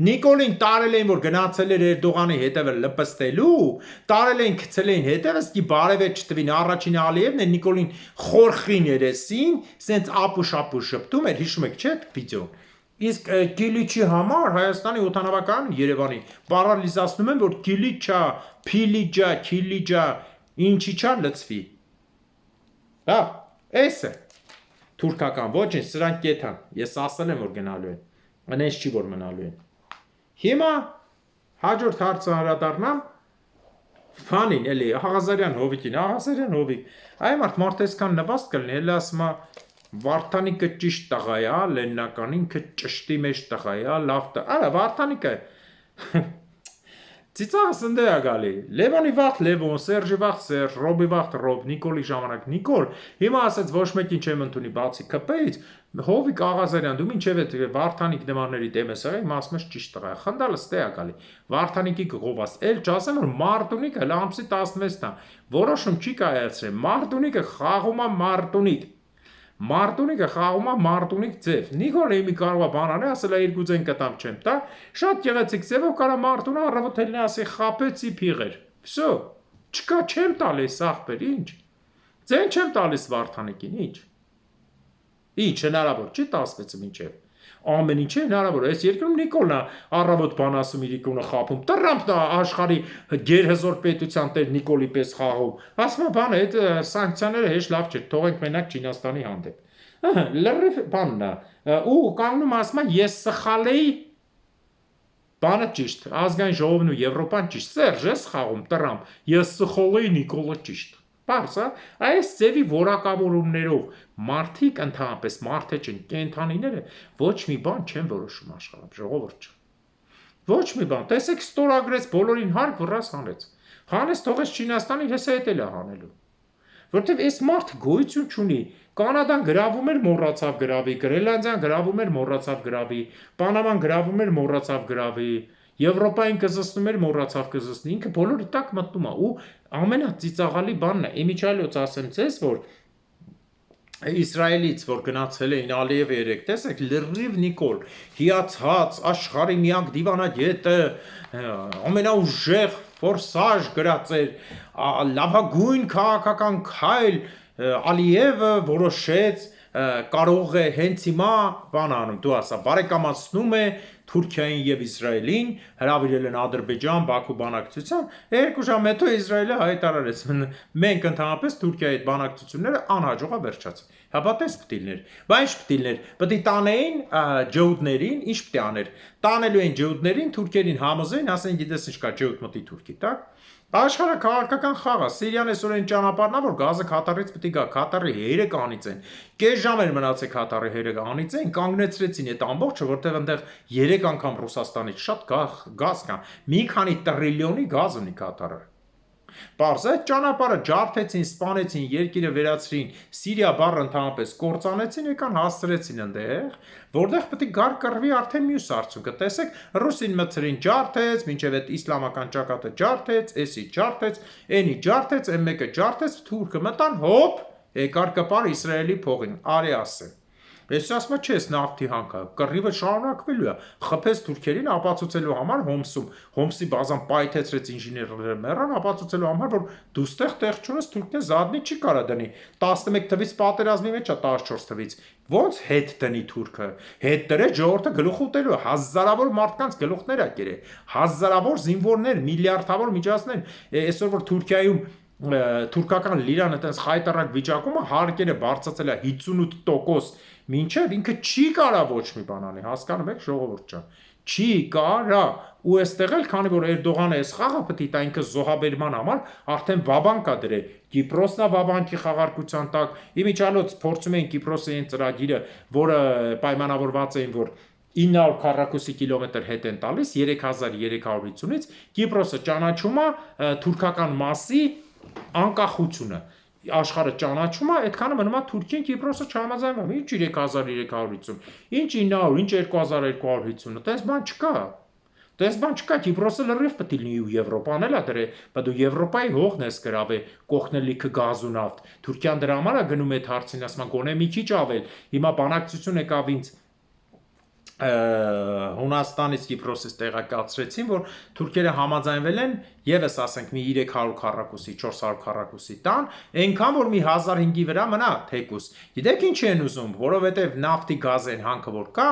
Speaker 1: Նիկոլին տարել էին, որ գնացել էր Էրդողանի հետևը լպստելու, տարել էին, գցել էին հետևս, դի բարև է չտվին, առաջին Ալիևն է Նիկոլին խորխին երեսին, սենց ապուշ շփտում էր, հիշում եք, չէ՞, վիդեոն։ Իսկ Կիլիչի համար Հայաստանի օդանավակայանը Երևանի պարալիզացնում են, որ Կիլիչա, Փիլիջա, Քիլիջա, ինչի չա լծվի։ Հա, էս է։ Թուրքական ոչինչ, սրանք կեթան։ Ես ասել եմ, որ գնալու են։ Անես չի որ մնալու են։ Հիմա հաջորդ հարցը հրադառնամ Ֆանին, էլի Աղազարյան Հովիկին, Աղազարյան Հովիկ։ Այ մարդեսքան նվաստ կլինի, էլի ասում է Վարդանիկը ճիշտ տղա է, Լեննականին ինքը ճշտի մեջ տղա է, լավ տղա։ Արա Վարդանիկը Ծիծաղս ընդ է գալի։ Լևոնի վաղ Լևոն, Սերժի վաղ Սերժ, Ռոբի վաղ Ռոբ, Նիկոլի ժամանակ Նիկոլ։ Հիմա ասեց ոչ մեկին չեմ ընդունի բացի ԿՊ-ից, Հովիկ Աղազարյան, դու ինչև է Վարդանիկ նմանների դեմ ես եղել, ասում ես ճիշտ տղա է։ Խնդալը ստե է գալի։ Վարդանիկի գողված։ Էլ չասեմ որ Մարտունիկը հələ ամսի 16-ն է։ Որոշում չի կայացրել։ Մարտունիկը խաղում է Մարտունիկ։ Մարտունիկը խաղում է Մարտունիկ ձև։ Նիկոլը իմի կարող է բանանել, ասել է երկու ձեն կտամ չեմ տա։ Շատ գեղեցիկ ձևով կարա Մարտունը առավոտելն ասի խապեցի փիղեր։ Վсё, չկա չեմ տալիս ախպեր, ինչ։ Ձեն չեմ տալիս Վարդանիկին, ինչ։ Ինչ հնարավոր չի 16-ը մինչև։ Ամեն ինչ է հնարավոր։ Այս երկրում Նիկոլն է առավոտ բան ասում իր իկոնը խափում։ Տրամփն է աշխարհի գերհզոր պետության տեր Նիկոլի պես խաղում։ Ասում է բան այդ սանկցիաները հեշտ լավ չէ, թողենք մենակ Չինաստանի հանդեպ։ Լրիվ բանն է։ Ու կանգնում ասում է ես սխալ էի։ Բանը ճիշտ, ազգային ժողովն ու Եվրոպան ճիշտ։ Սերժ ես խաղում Տրամփ։ Ես սխալ էի, Նիկոլը ճիշտ։ Պարզ է, այս ձևի որակավորումներով մարդիկ ընդհանրապես մարդը չեն կենթանիները ոչ մի բան չեն որոշում աշխարհում, ժողովուրդ։ Ոչ մի բան, տեսեք ստորագրեց բոլորին հարկ վրաս հանեց։ Հանեց թողեց Չինաստանի հեսա հետ էլ է հանելու։ Որտեվ այս մարդը գոյություն չունի։ Կանադան գրավում էր մոռացավ գրավի, Գրենլանդիան գրավում էր մոռացավ գրավի, Պանաման գրավում էր մոռացավ գրավի, Եվրոպային կզսնում էր մոռացավ կզսնի, ինքը բոլորի տակ մտնում է ու ամենածիծաղալի բանն է, իմիջիալոց ասեմ ձեզ, որ Իսրայելից որ գնացել էին Ալիևը երեք, տեսեք լրիվ Նիկոլ, հիացած, աշխարհի միակ դիվանագետը, ամենաուժեղ ֆորսաժ գրած էր, լավագույն քաղաքական քայլ Ալիևը որոշեց կարող է հենց հիմա բան անում, դու ասա, բարեկամացնում է Թուրքիային եւ Իսրայելին, հրավիրել են Ադրբեջան, Բաքու բանակցության, 2 ժամ հետո Իսրայելը հայտարարեց, մենք ընդհանրապես Թուրքիայի հետ բանակցությունները անհաջող է վերջացել։ Հապա տես պտիլներ, բայց ինչ պտիլներ, պետք է տանեին ջհուդներին, ինչ պետք է աներ։ Տանելու են ջհուդներին, թուրքերին համոզեին, ասեն գիտես ինչ կա ջհուդ մտի Թուրքի տակ։ Աշխարհը քաղաքական խաղ է, Սիրիան այսօրեն ճանապարհն է, որ գազը Քաթարից պետք է գա, Քաթարի հերը կանիծեն։ Կես ժամ էր մնացել Քաթարի հերը կանիծեն, կանգնեցրեցին այդ ամբողջը, որտեղ այնտեղ 3 անգամ Ռուսաստանից շատ գազ կա։ Մի քանի տրիլիոնի գազ ունի Քաթարը։ Պարզ այդ ճանապարհը ջարդեցին, սպանեցին, երկիրը վերացրին, Սիրիա բառը ընդհանրապես կործանեցին, եկան հասցրեցին այնտեղ, որտեղ պետք է գար կռվի արդեն մյուս արդյունքը։ Տեսեք, ռուսին մցրին ջարդեց, մինչև այդ իսլամական ճակատը ջարդեց, էսի ջարդեց, էնի ջարդեց, M1-ը ջարդեց, թուրքը մտան, հոպ, եկար կպար Իսրայելի փողին, արի ասե։ Ես ասում եմ, չէ, նավթի հանքը կռիվը շարունակվելու է։ Խփեց թուրքերին ապացուցելու համար Հոմսի բազան պայթեցրեց ինժեներները մեռան ապացուցելու համար, որ դու ստեղ տեղ չունես, թուրքն զադնի չի կարա դնի։ 11 թվից պատերազմի մեջ է 14 թվից։ Ոնց հետ դնի թուրքը։ Հետ դրե ժողովուրդը գլուխ ուտելու, հազարավոր մարդկանց գլուխներ է կերել, հազարավոր զինվորներ, միլիարդավոր միջազներ։ Այսօր որ Թուրքիայում թուրքական լիրան այտենց խայտարակ վիճակումը հարկերը բարձրացել է 58%, մինչև ինքը չի կարա ոչ մի բան անի, հասկանում եք ժողովուրդ ջան, չի կարա, ու այստեղ էլ քանի որ Էրդողանը այս խաղը պետք է տա ինքը զոհաբերման համար, արդեն վաբանկ է դրել, Կիպրոսն է վաբանկի խաղարկության տակ, իմիջիալոց փորձում էին Կիպրոսի այն ծրագիրը, որը պայմանավորված էին, որ 900 քառակուսի կիլոմետր հետ են տալիս 3350-ից Կիպրոսը ճանաչում է թուրքական մասի անկախությունը աշխարհը ճանաչում է, այդքանը մնում է Թուրքիան Կիպրոսը չհամաձայնում, ինչ 3350, ինչ 900, ինչ 2250, այդպես բան չկա։ Դες բան չկա, Կիպրոսը լրիվ պետք է լինի ու Եվրոպան էլ է դրե, բայց դու Եվրոպայի հողն ես գրավել, կողքնել լիքը գազ ու նավթ։ Թուրքիան դրա համար է գնում այդ հարցին, ասում են գոնե մի քիչ ավել։ Հիմա բանակցություն եկավ ինձ Հունաստանից Կիպրոսից տեղեկացրեցին, որ թուրքերը համաձայնվել են եւս ասենք մի 300 քառակուսի, 400 քառակուսի տան, այնքան որ մի 1005-ի վրա մնա թեկուս։ Գիտեք ինչ են ուզում, որովհետեւ նավթի գազեն հանքը որ կա,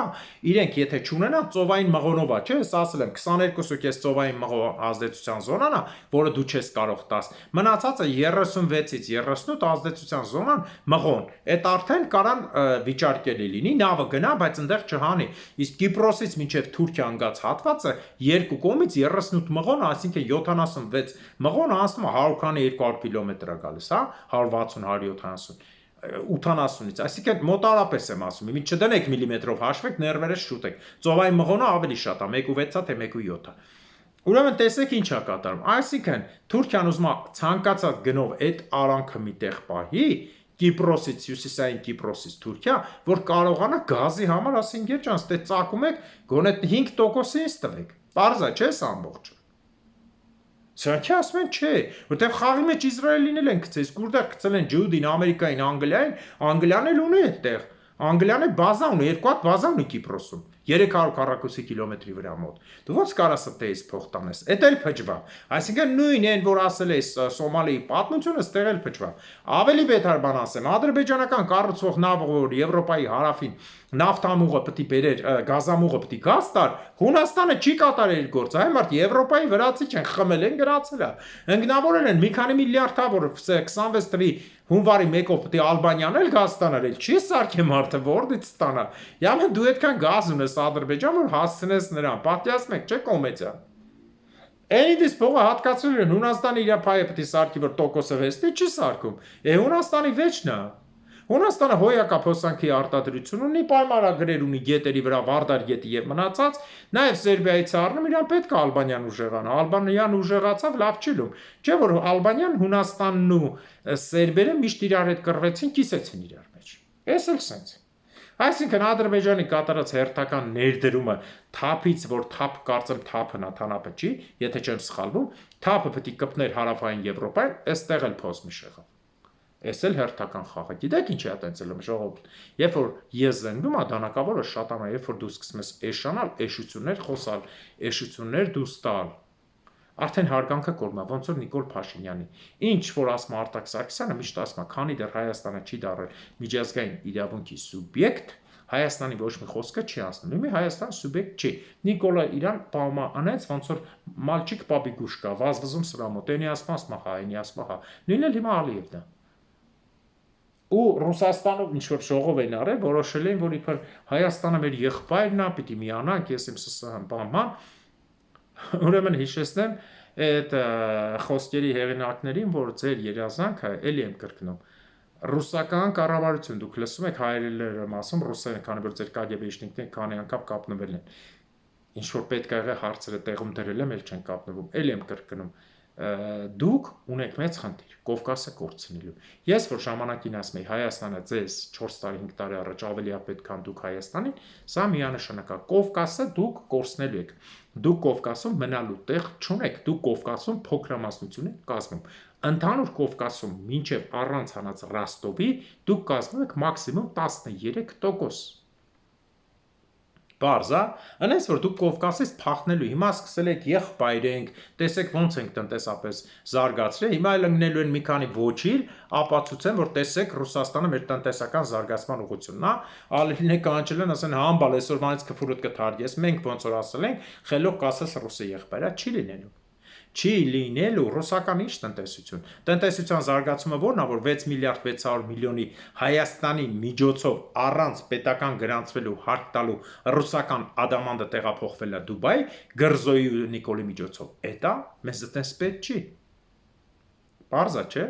Speaker 1: իրենք եթե չունենան ծովային մղոնով է, չէ՞, ես ասել եմ 22.5 ծովային մղո ազդեցության զոնան է, որը դու չես կարող տաս։ Մնացածը 36-ից 38 ազդեցության զոնան մղոն։ Այդ արդեն կարան վիճարկելի լինի, նավը գնա, բայց այնտեղ չհանի։ Իսկ Կիպրոսից մինչև Թուրքիա անգած հատվածը երկու կողմից 38 մղոն, այսինքն 76 մղոն անցնում է 100 քանի 200 կիլոմետր է գալիս, հա, 160, 170, 80-ից, այսինքն մոտարապես եմ ասում, մի չդնեք միլիմետրով հաշվեք, ներվերը շուտեք։ Ծովային մղոնը ավելի շատ է, 1.6-ա թե 1.7-ա։ Ուրեմն տեսեք ինչ է կատարում։ Այսինքն Թուրքիան ուզում է ցանկացած գնով այդ արանքը մի տեղ պահի, Կիպրոսից, հյուսիսային Կիպրոսից Թուրքիա, որ կարողանա գազի համար, ասին գերջան, ստե ծակում եք, գոնե 5%-ը ինձ տվեք։ Պարզ է, չէ՞ սա ամբողջը։ Սրանքի ասում են չէ, որտեղ խաղի մեջ Իսրայելին էլ են գցել, կուրդեր գցել են Ջուդին, Ամերիկային, Անգլիային, Անգլիան էլ ունի այդտեղ։ Անգլիան էլ բազա ունի, երկու հատ բազա ունի Կիպրոսում, 300 քառակուսի կիլոմետրի վրա մոտ։ Դու ո՞նց կարաս այդտեղից փող տանես։ Էդ էլ փճվա։ Այսինքն նույն են, որ ասել էս Սոմալիի պատմությունը, ստեղ էլ փճվա։ Ավելի բետար բան ասեմ, ադրբեջանական կառուցող նավը, որ Եվրոպայի հարավին նավթամուղը պետք է բերեր, գազամուղը պետք է գազ տար, Հունաստանը չի կատարել գործը, այ մարդ Եվրոպայի վրացի չեն խմել են գրացել է։ Ընկնավորել են մի քանի միլիարդավոր 26 թվի հունվարի 1-ով պետք է Ալբանիան էլ գազ ստանար, չի սարքե մարդը որտից ստանա։ Յամը դու այդքան գազ ունես Ադրբեջան, որ հասցնես նրան, պատկերացնում եք, չէ՞ կոմեդիա։ Այնիդից փողը հատկացրել են Հունաստանը իր փայը պետք է սարքի, որ տոկոսը վեստի չի սարքում։ Հունաստանի վեճն է։ Հունաստանը հոյակապոսանքի արտադրություն ունի, պայմանագրեր ունի գետերի վրա Վարդար գետի եւ մնացած, նաեւ Սերբիայից առնում իրան պետք է Ալբանիան ուժեղանա, Ալբանիան ուժեղացավ, լավ չի լում, չէ՞ որ Ալբանիան Հունաստանն ու Սերբերը միշտ իրար հետ կռվեցին, կիսեցին իրար մեջ։ Էս էլ սենց։ Այսինքն Ադրբեջանի կատարած հերթական ներդրումը թափից, որ թափ կարծեմ թափն է, թանապը չի, եթե չեմ սխալվում, թափը պետք է կպներ հարավային Եվրոպային, այստեղ էլ փոսմիշ եղավ։ Էս էլ հերթական խաղը։ Գիտեք ինչ է այտենցելում ժողովուրդ։ Երբ որ ես զենգում ա դանակավորը շատանա, երբ որ դու սկսում ես էշանալ, էշություններ խոսալ, էշություններ դուրս տալ, արդեն հարգանքը կորմա, ոնց որ Նիկոլ Փաշինյանի։ Ինչ որ ասում Արտակ Սարգսյանը միշտ ասում է, քանի դեռ Հայաստանը չի դառել միջազգային իրավունքի սուբյեկտ, Հայաստանի ոչ մի խոսքը չի ասնում։ Իմի Հայաստան սուբյեկտ չի։ Նիկոլը իրան պալմա անեց, ոնց որ մալչիկ պապիկուշ կա, վազվզում սրա մոտ, այնի ասում հա, այնի ասում հա։ Նույնն էլ հիմա Ալիևն է։ Ու Ռուսաստանում ինչ որ ժողով են արել, որոշել են, որ իբր Հայաստանը մեր եղբայրն է, պիտի միանանք, ես իմ ՍՍՀ բանման։ Ուրեմն հիշեցնեմ այդ խոսքերի հեղինակներին, որ ձեր երազանքը էլի եմ կրկնում։ Ռուսական կառավարություն դուք լսում եք հայերենը ասում ռուսերեն, քանի որ ձեր կագեբեշնիկները քանի անգամ կապնվել են։ Ինչ որ պետք է եղել հարցերը տեղում դրել եմ, էլ չեն կապնվում։ Էլի եմ կրկնում։ դուք ունեք մեծ խնդիր Կովկասը կորցնելու։ Ես որ ժամանակին ասում եի Հայաստանը ձեզ 4 տարի 5 տարի առաջ ավելի պետք քան դուք Հայաստանին, սա միանշանակ է Կովկասը դուք կորցնելու եք։ Դուք Կովկասում մնալու տեղ չունեք, դուք Կովկասում փոքրամասնություն եք կազմում։ Ընդհանուր Կովկասում մինչև առանց հանած Ռոստովի դուք կազմում եք մաքսիմում 13%։ Պարզ է, այնպես որ դուք Կովկասից փախնելու, հիմա սկսել եք եղբայր ենք, տեսեք ոնց ենք տնտեսապես զարգացրել, հիմա էլ ընկնելու են մի քանի ոչիր, ապացուցեն, որ տեսեք Ռուսաստանը մեր տնտեսական զարգացման ուղղությունն է, ալինը կանչել են, ասեն համբալ այսօրվանից քֆուրդ կթարգես, մենք ոնց որ ասել ենք, խելոք կասես ռուսի եղբայրը, չի լինելու։ Չի լինելու ռուսական ինչ տնտեսություն։ Տնտեսության զարգացումը որն է, որ 6 միլիարդ 600 միլիոնի Հայաստանի միջոցով առանց պետական գրանցվելու հարկ տալու ռուսական ադամանդը տեղափոխվել է Դուբայ, Գրզոյի ու Նիկոլի միջոցով։ Էտա մեզ այդպես պետք չի։ Պարզա չէ։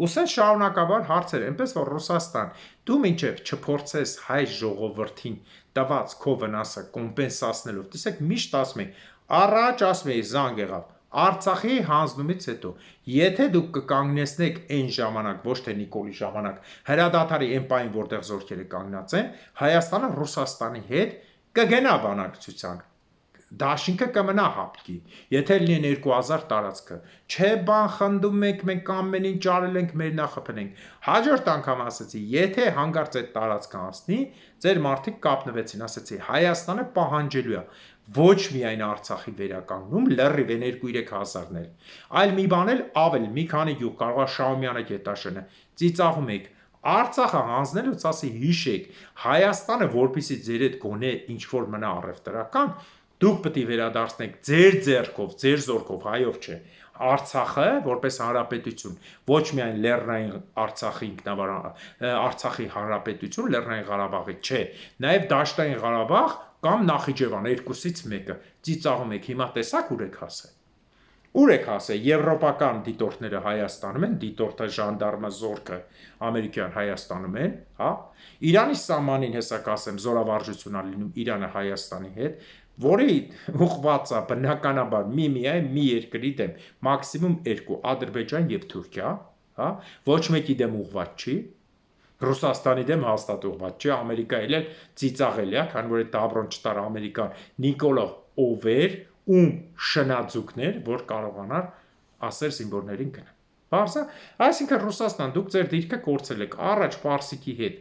Speaker 1: Ուսեն շարունակաբար հարցեր, այնպես որ Ռուսաստան, դու մինչև չփորձես հայ ժողովրդին տված քո վնասը կոմպենսացնելով, տեսեք միշտ ասում եմ, առաջ ասում էի զանգ եղավ Արցախի հանձնումից հետո, եթե դուք կկանգնեցնեք այն ժամանակ, ոչ թե Նիկոլի ժամանակ, հրադադարի այն պահին, որտեղ զորքերը կանգնած են, Հայաստանը Ռուսաստանի հետ կգնա բանակցության, դաշինքը կմնա հապկի, եթե լինեն 2000 տարածքը, չէ բան խնդում եք, մենք ամեն ինչ արել ենք, մեր նախապնենք, հաջորդ անգամ ասեցի, եթե հանգարց այդ տարածքը անցնի, ձեր մարդիկ կապնվեցին, ասեցի, Հայաստանը պահանջելու է, ոչ միայն Արցախի վերականգնում, լրիվ են 2-3 հազարներ, այլ մի բան էլ ավել, մի քանի գյուղ, կարող է Շահումյանը Գետաշենը, ծիծաղում եք, Արցախը հանձնելուց ասի հիշեք, Հայաստանը որպեսզի ձեր հետ գոնե ինչ-որ մնա առևտրական, դուք պետք է վերադարձնեք ձեր ձեռքով, ձեր զորքով, հայով չէ, Արցախը որպես հանրապետություն, ոչ միայն Լեռնային Արցախի Արցախի հանրապետություն, Լեռնային Ղարաբաղի չէ, նաև Դաշտային Ղարաբաղ կամ Նախիջևան, երկուսից մեկը, ծիծաղում եք, հիմա տեսակ ուր եք հասել։ Ուր եք հասել, եվրոպական դիտորդները Հայաստանում են, դիտորդը ժանդարմը զորքը ամերիկյան Հայաստանում են, հա, Իրանի սահմանին հեսակ ասեմ, զորավարժություն ա լինում Իրանը Հայաստանի հետ, որի ուղղված է բնականաբար միայն մի երկրի դեմ, մաքսիմում 2, Ադրբեջան եւ Թուրքիա, հա, ոչ մեկի դեմ ուղղված չի, Ռուսաստանի դեմ հաստատ ուղղված չի, Ամերիկայել էլ ծիծաղել է, քանի որ այդ դաբրոն չտար Ամերիկան, Նիկոլա ով էր, ում շնաձուկներ, որ կարողանար ասեր զինվորներին գնալ։ Բարձա, այսինքն Ռուսաստան դուք ձեր դիրքը կորցրել եք, առաջ Պարսիկի հետ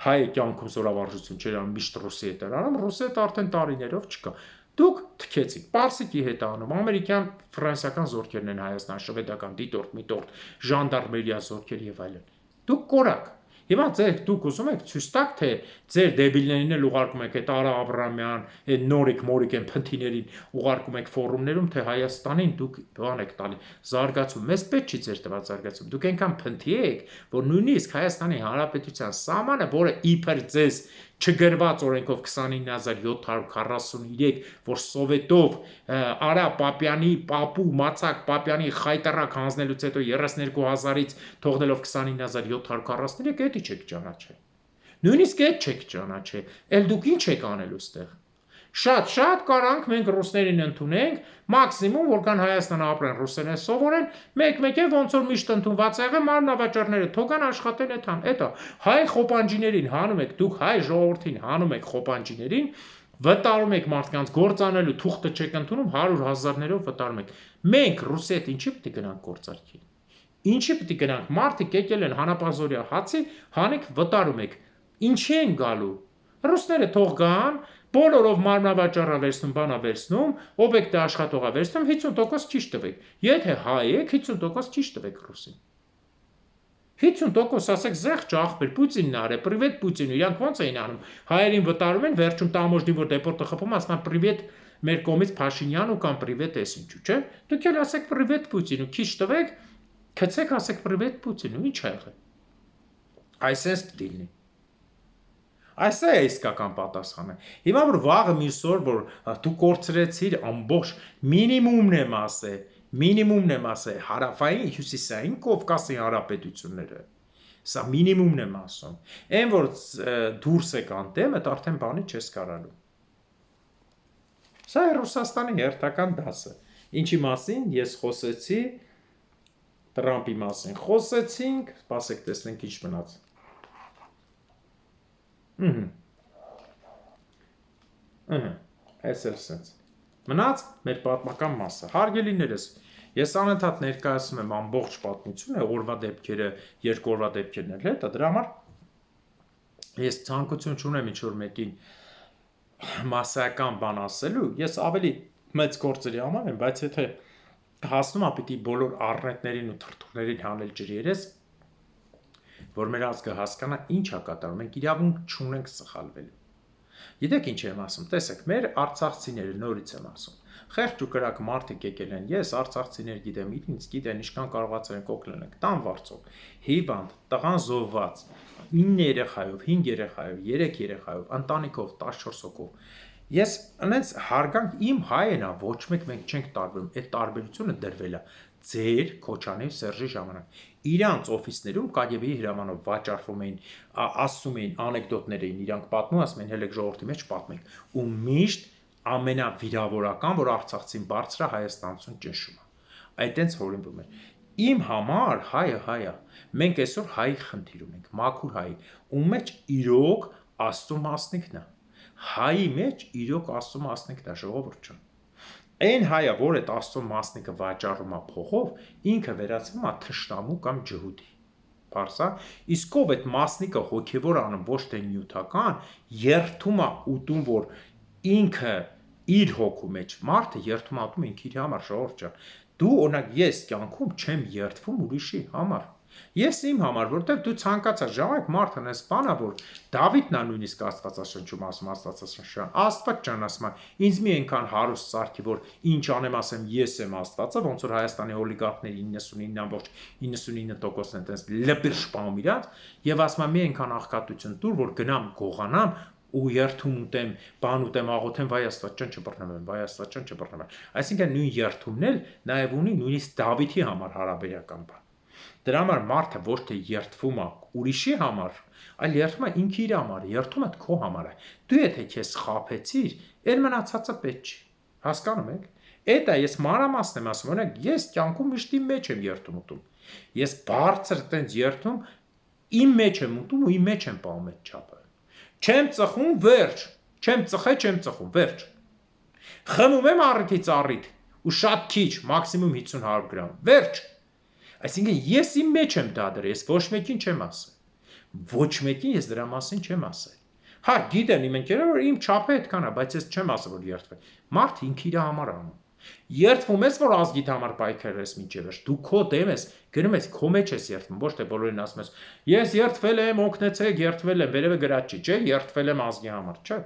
Speaker 1: հայ կյանքում զորավարժություն չէր անում, միշտ ռուսի հետ էր անում, ռուսի հետ արդեն տարիներով չկա։ Դուք թքեցիք, Պարսիկի հետ անում, ամերիկյան, ֆրանսիական զորքերն են Հայաստան, շվեդական, դիտորդ, միտորդ, ժանդարմերիա զորքեր եւ այլն։ Դուք կորակ։ Հիմա դուք ուզում եք ցույց տաք, թե ձեր դեբիլներին էլ ուղարկում եք այդ Արա Աբրամյան, այդ նորիկ մորիկ են փնթիներին ուղարկում եք ֆորումներում, թե Հայաստանին դուք բան եք տալի, զարգացում, մեզ պետք չի ձեր տված զարգացում, դուք այնքան փնթի եք, որ նույնիսկ Հայաստանի Հանրապետության սահմանը, որը իբր ձեզ չգրված օրենքով 29743, որ Սովետով Արա Պապյանի, Պապու, Մացակ Պապյանի խայտարակ հանձնելուց հետո 32000-ից թողնելով 29743, էդի չեք ճանաչել։ Նույնիսկ այդ չեք ճանաչել, էլ դուք ինչ եք անելու ստեղ։ Շատ կարանք մենք ռուսներին ընդունենք, մաքսիմում որքան Հայաստանը ապրեն ռուսերեն սովորեն, մեկ-մեկ է ոնց որ միշտ ընդունված եղե մարմնավաճառները թողան աշխատեն այդան, էտա հայ խոպանջիներին հանում եք, դուք հայ ժողովրդին հանում եք խոպանջիներին, վտարում եք մարդկանց գործանելու թուղթը չեք ընդունում 100,000-ներով վտարում եք։ Մենք ռուսի հետ ինչի պետք է գնանք գործարքի։ Ինչի պետք է գնանք, մարդիկ եկել են հանապազորյա հացի, հանեք վտարում եք։ Ինչի են գալու։ Ռուսները թող գան, բոլորով մարմնավաճառա վերցնում, բանա վերցնում, օբյեկտը աշխատողա վերցնում, 50% ճիշտ տվեք։ Եթե հայ եք, 50% ճիշտ տվեք ռուսին։ 50% ասեք զեղչ աղբեր, Պուտինն արե, պրիվետ Պուտին, իրանք ոնց էին անում։ Հայերին վտարում են, վերջում տամոժնի որ դեպորտը խփում, ասում են պրիվետ մեր կողմից Փաշինյան ու կամ պրիվետ էս ինչու, չէ։ Դուք էլ ասեք պրիվետ Պուտին ու քիչ տվեք, գցեք ասեք պրիվետ Պուտին ու ինչ ա եղել։ Այսպես պետք է լինի։ Այս է իսկական պատասխանը։ Հիմա որ վաղը միսօր որ դու կորցրեցիր ամբողջ մինիմումն եմ ասել հարավային հյուսիսային Կովկասի հանրապետությունները։ Սա մինիմումն եմ ասում։ Այն որ դուրս է կանտեմ, այդ արդեն բանի չես կարալու։ Սա է Ռուսաստանի հերթական դասը։ Ինչի մասին ես խոսեցի Տրամպի մասին խոսեցինք, սպասեք տեսնենք ինչ մնաց։ Այսել սենց։ Մնաց մեր պատմական մասը։ Հարգելիներս, ես անընդհատ ներկայացնում եմ ամբողջ պատմությունը, օրվա դեպքերը, երկու օրվա դեպքերն էլ հետը, դրա համար ես ցանկություն չունեմ ինչ-որ մեկին մասսայական բան ասելու, ես ավելի մեծ գործերի համար եմ, բայց եթե հասնում պիտի բոլոր առնետներին ու թրթուրներին հանել ջրի երես, որ մեր ազգը հասկանա ինչ է կատարում, մենք իրավունք չունենք սխալվելու։ Գիտեք ինչ եմ ասում, տեսեք, մեր արցախցիները նորից եմ ասում, խեղճ ու կրակ մարդիկ եկել են, ես արցախցիներ գիտեմ, ինձ գիտեն, ինչքան կարողացել են կոկլեն ենք, տան վարձով, հիվանդ, տղան զոհված, 9 երեխայով, 5 երեխայով, 3 երեխայով, ընտանիքով, 14 հոգով։ Ես անենց հարգանք իմ հայենա, ոչ մենք չենք տարբերում, այդ տարբերությունը դրվել է ձեր Քոչանի ու Սերժի ժամանակ։ Իրանց օֆիսներում Կադեբիի հրամանով վաճառվում էին, ասում էին անեկդոտներ էին, իրանք պատմում, ասում էին հելեք ժողովրդի մեջ պատմենք։ Ու միշտ ամենավիրավորական, որ Արցախցին բարձր է հայաստանցուն ճնշումը։ Այդ տենց հորինվում է։ Իմ համար հայը հայ է։ Մենք այսօր հայի խնդիր ունենք, մաքուր հայի, ում մեջ իրոք Աստծո մասնիկն է։ Հայի մեջ իրոք Աստծո մասնիկն է, ժողովուրդ ջան։ Այն հայը, որ այդ Աստծո մասնիկը վաճառում է փողով, ինքը վերածվում է թշնամու կամ ջհուդի։ Պարզա, իսկ ով այդ մասնիկը հոգևոր անում, ոչ թե նյութական, երթում է ուտում, որ ինքը իր հոգու մեջ մարդը երթում է ուտում ինքը իր համար, ժողովուրդ ջան։ Դու օրինակ ես կյանքում չեմ երթվում ուրիշի համար։ Ես իմ համար, որտեղ դու ցանկացած ժամանակ մարդն էս բանա, որ Դավիթն է նույնիսկ Աստվածաշնչում ասում, Աստվածաշնչյան, Աստված ջան ասում, ինձ մի այնքան հարուստ սարքի, որ ինչ անեմ ասեմ, ես եմ Աստվածը, ոնց որ Հայաստանի օլիգարխների 99.99%-ն են տես լպիր շպանում իրանց, եւ ասում մի այնքան աղքատություն տուր, որ գնամ գողանամ ու երթում ուտեմ, բան ուտեմ, աղոթեմ, վայ Աստված ջան չբռնեմ, վայ Աստված ջան չբռնեմ։ Այսինքն նույն երթումն էլ նաև ունի նույնիսկ Դավիթի համար հարաբերական բան։ Դրա համար մարդը ոչ թե երթվում է ուրիշի համար, այլ երթվում է ինքը իր համար, երթումը քո համար է։ Դու եթե քեզ խաբեցիր, այն մնացածը պետք չի։ Հասկանում եք։ Էդ է ես մանրամասն եմ ասում, օրինակ ես կյանքում միշտ իմ մեջ եմ երթում ուտում։ Ես բարձր տենց երթում իմ մեջ եմ ուտում ու իմ մեջ եմ պահում այդ չափը։ Չեմ ծխում, վերջ, չեմ ծխե, չեմ ծխում, վերջ։ Խմում եմ առիթից առիթ ու շատ քիչ, մաքսիմում 50-100 գրամ, վերջ։ Այսինքն ես իմ մեջ եմ դա դրել, ես ոչ մեկին չեմ ասել։ Ոչ մեկին ես դրա մասին չեմ ասել։ Հա, գիտեն իմ ընկերները, որ իմ չափը այդքան է, բայց ես չեմ ասել, որ երթվել։ Մարդը ինքը իր համար անում։ Երթվում ես, որ ազգիդ համար պայքարես մինչև վերջ։ Դու քո դեմ ես, գնում ես քո մեջ ես երթվում, ոչ թե բոլորին ասում ես, ես երթվել եմ, օգնեցեք, երթվել եմ, վերևը գրած չի, չէ, երթվել եմ ազգի համար, չէ։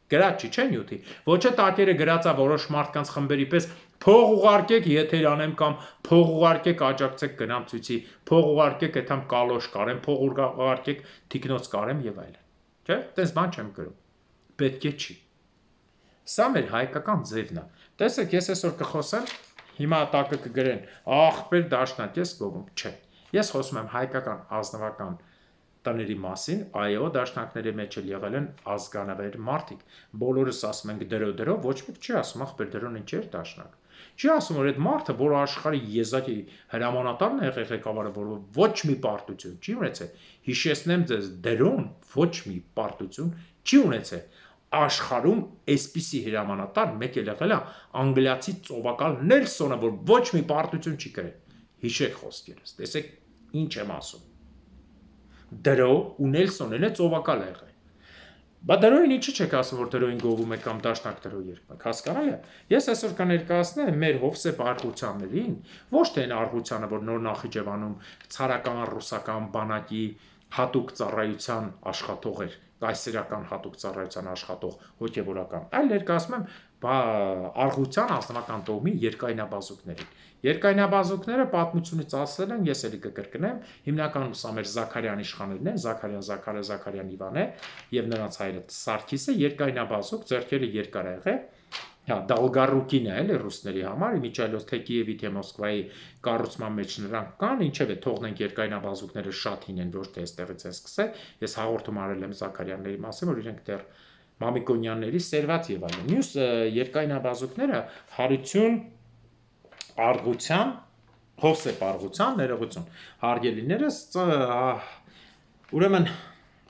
Speaker 1: Գրած չի, չէ՞ նյութի։ Ոչ է տակերը գրածա որոշ մարդկանց խմբերի պես փող ուղարկեք, եթեր անեմ կամ փող ուղարկեք, աջակցեք գնամ ցույցի, փող ուղարկեք, այդամ կալոշ կարեմ, փող ուղարկեք, թիկնոց կարեմ եւ այլն։ Չէ՞։ Տես բան չեմ գրում։ Պետք է չի։ Սա մեր հայկական ձևն է։ Տեսեք, ես այսօր կխոսեմ, հիմա տակը կգրեն, ախպեր դաշնակ ես գովում, չէ։ Ես խոսում եմ հայկական ազնվական տների մասին, այո, դաշնակների մեջ էլ եղել են ազգանավեր մարդիկ։ Բոլորս ասում ենք դրո, ոչ մեկ չի ասում, ախպեր դրոն ինչ էր դաշնակ։ Չի ասում, որ այդ մարդը, որ աշխարհի եզակի հրամանատարն է եղել ղեկավարը, որ ոչ մի պարտություն չի ունեցել։ Հիշեցնեմ ձեզ, դրոն ոչ մի պարտություն չի ունեցել։ Աշխարհում այսպիսի հրամանատար մեկ էլ եղել է անգլիացի ծովակալ Նելսոնը, որ ոչ մի պարտություն չի կրել։ Հիշեք խոսքերս, տեսեք ինչ եմ ասում։ Դրո ու Նելսոնն է ծովակալ եղել։ Բա դրոյին ինչի՞ չեք ասում, որ դրոյին գովում եք կամ դաշնակ դրո երգում եք, հասկանալ է։ Ես այսօր կներկայացնեմ մեր Հովսեփ արխությաններին, ոչ թե այն արխությանը, որ նոր Նախիջևանում ցարական ռուսական բանակի հատուկ ծառայության աշխատող էր, կայսերական հատուկ ծառայության աշխատող հոգևորական, այլ ներկայացնում եմ արխության ազնվական տոհմի երկայնաբազուկներին։ Երկայնաբազուկները պատմությունից ասել են, ես էլի կկրկնեմ, հիմնականում սա մեր Զաքարյան իշխաններն են, Զաքարյան Իվան է եւ նրանց հայրը Սարգիսը, երկայնաբազուկ, ձեռքերը երկար ա եղել։ Հա, Դալգարուկին է էլի ռուսների համար, Միչայլոս թե Կիևի թե Մոսկվայի կառուցման մեջ նրանք կան, ինչեւ է թողնենք երկայնաբազուկները շատ հին են, ոչ թե այստեղից է սկսել։ Ես հաղորդում արել եմ Զաքարյանների մասին, որ իրենք դեռ Մամիկոնյանների սերված եւ այլն։ Մյուս երկայնաբազուկները հարություն, արգության Հովսեփ Արղության ներողություն հարգելիներս ուրեմն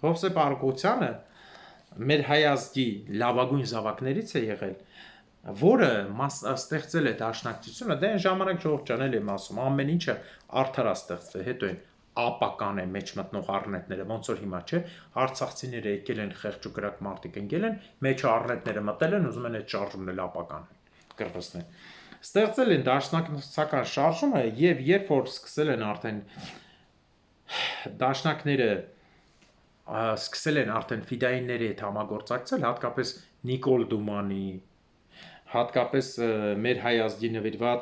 Speaker 1: Հովսեփ Արղությանը մեր հայազգի լավագույն զավակներից է եղել, որը ստեղծել է դաշնակցությունը, դե այն ժամանակ ժողովուրդ ջան եմ ասում, ամեն ինչը արդար է ստեղծվել, հետո են ապական է մեջ մտնող առնետները, ոնց որ հիմա չէ, արցախցիները եկել են խեղճ ու կրակ մարդիկ ընկել են, մեջը առնետները մտել են, ուզում են այդ շարժումն էլ ապական կրվստեն։ Ստեղծել են դաշնակցական շարժումը եւ երբ որ սկսել են արդեն դաշնակները սկսել են արդեն ֆիդայինների հետ համագործակցել, հատկապես Նիկոլ Դումանի, հատկապես մեր հայ ազգի նվիրված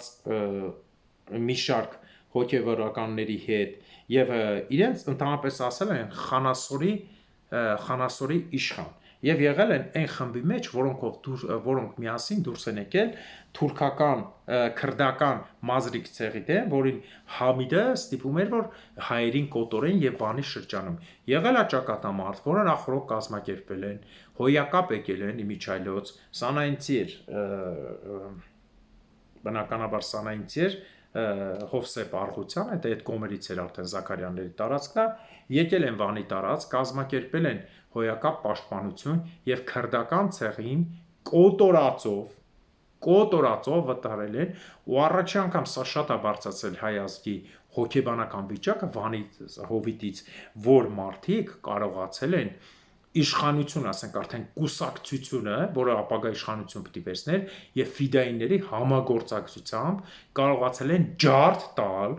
Speaker 1: մի շարք հոգևորականների հետ եւ իրենց ընդհանրապես ասել են խանասորի իշխան եւ եղել են այն խմբի մեջ, որոնք միասին դուրս են եկել թուրքական քրդական մազրիկ ցեղի դեմ, որին Համիդը ստիպում էր, որ հայերին կոտորեն եւ բանի շրջանում եղել է ճակատամարտ, որը նախորդ կազմակերպվել են, հոյակապ եկել են իմիջայլոց, սանայինցիր բնականաբար սանայինցիր Հովսեփ Արղությանը, դա այդ կոմերից էր արդեն Զաքարյանների տարածքն է, եկել են Վանի տարածք, կազմակերպել են հոյակապ պաշտպանություն եւ քրդական ցեղին կոտորածով վտարել են ու առաջի անգամ սա շատ է բարձրացել հայ ազգի հոգեբանական վիճակը Վանի հովիտից, որ մարդիկ կարողացել են իշխանություն, ասենք արդեն կուսակցությունը, որը ապագա իշխանություն պետք է վերցներ եւ ֆիդայինների համագործակցությամբ կարողացել են ջարդ տալ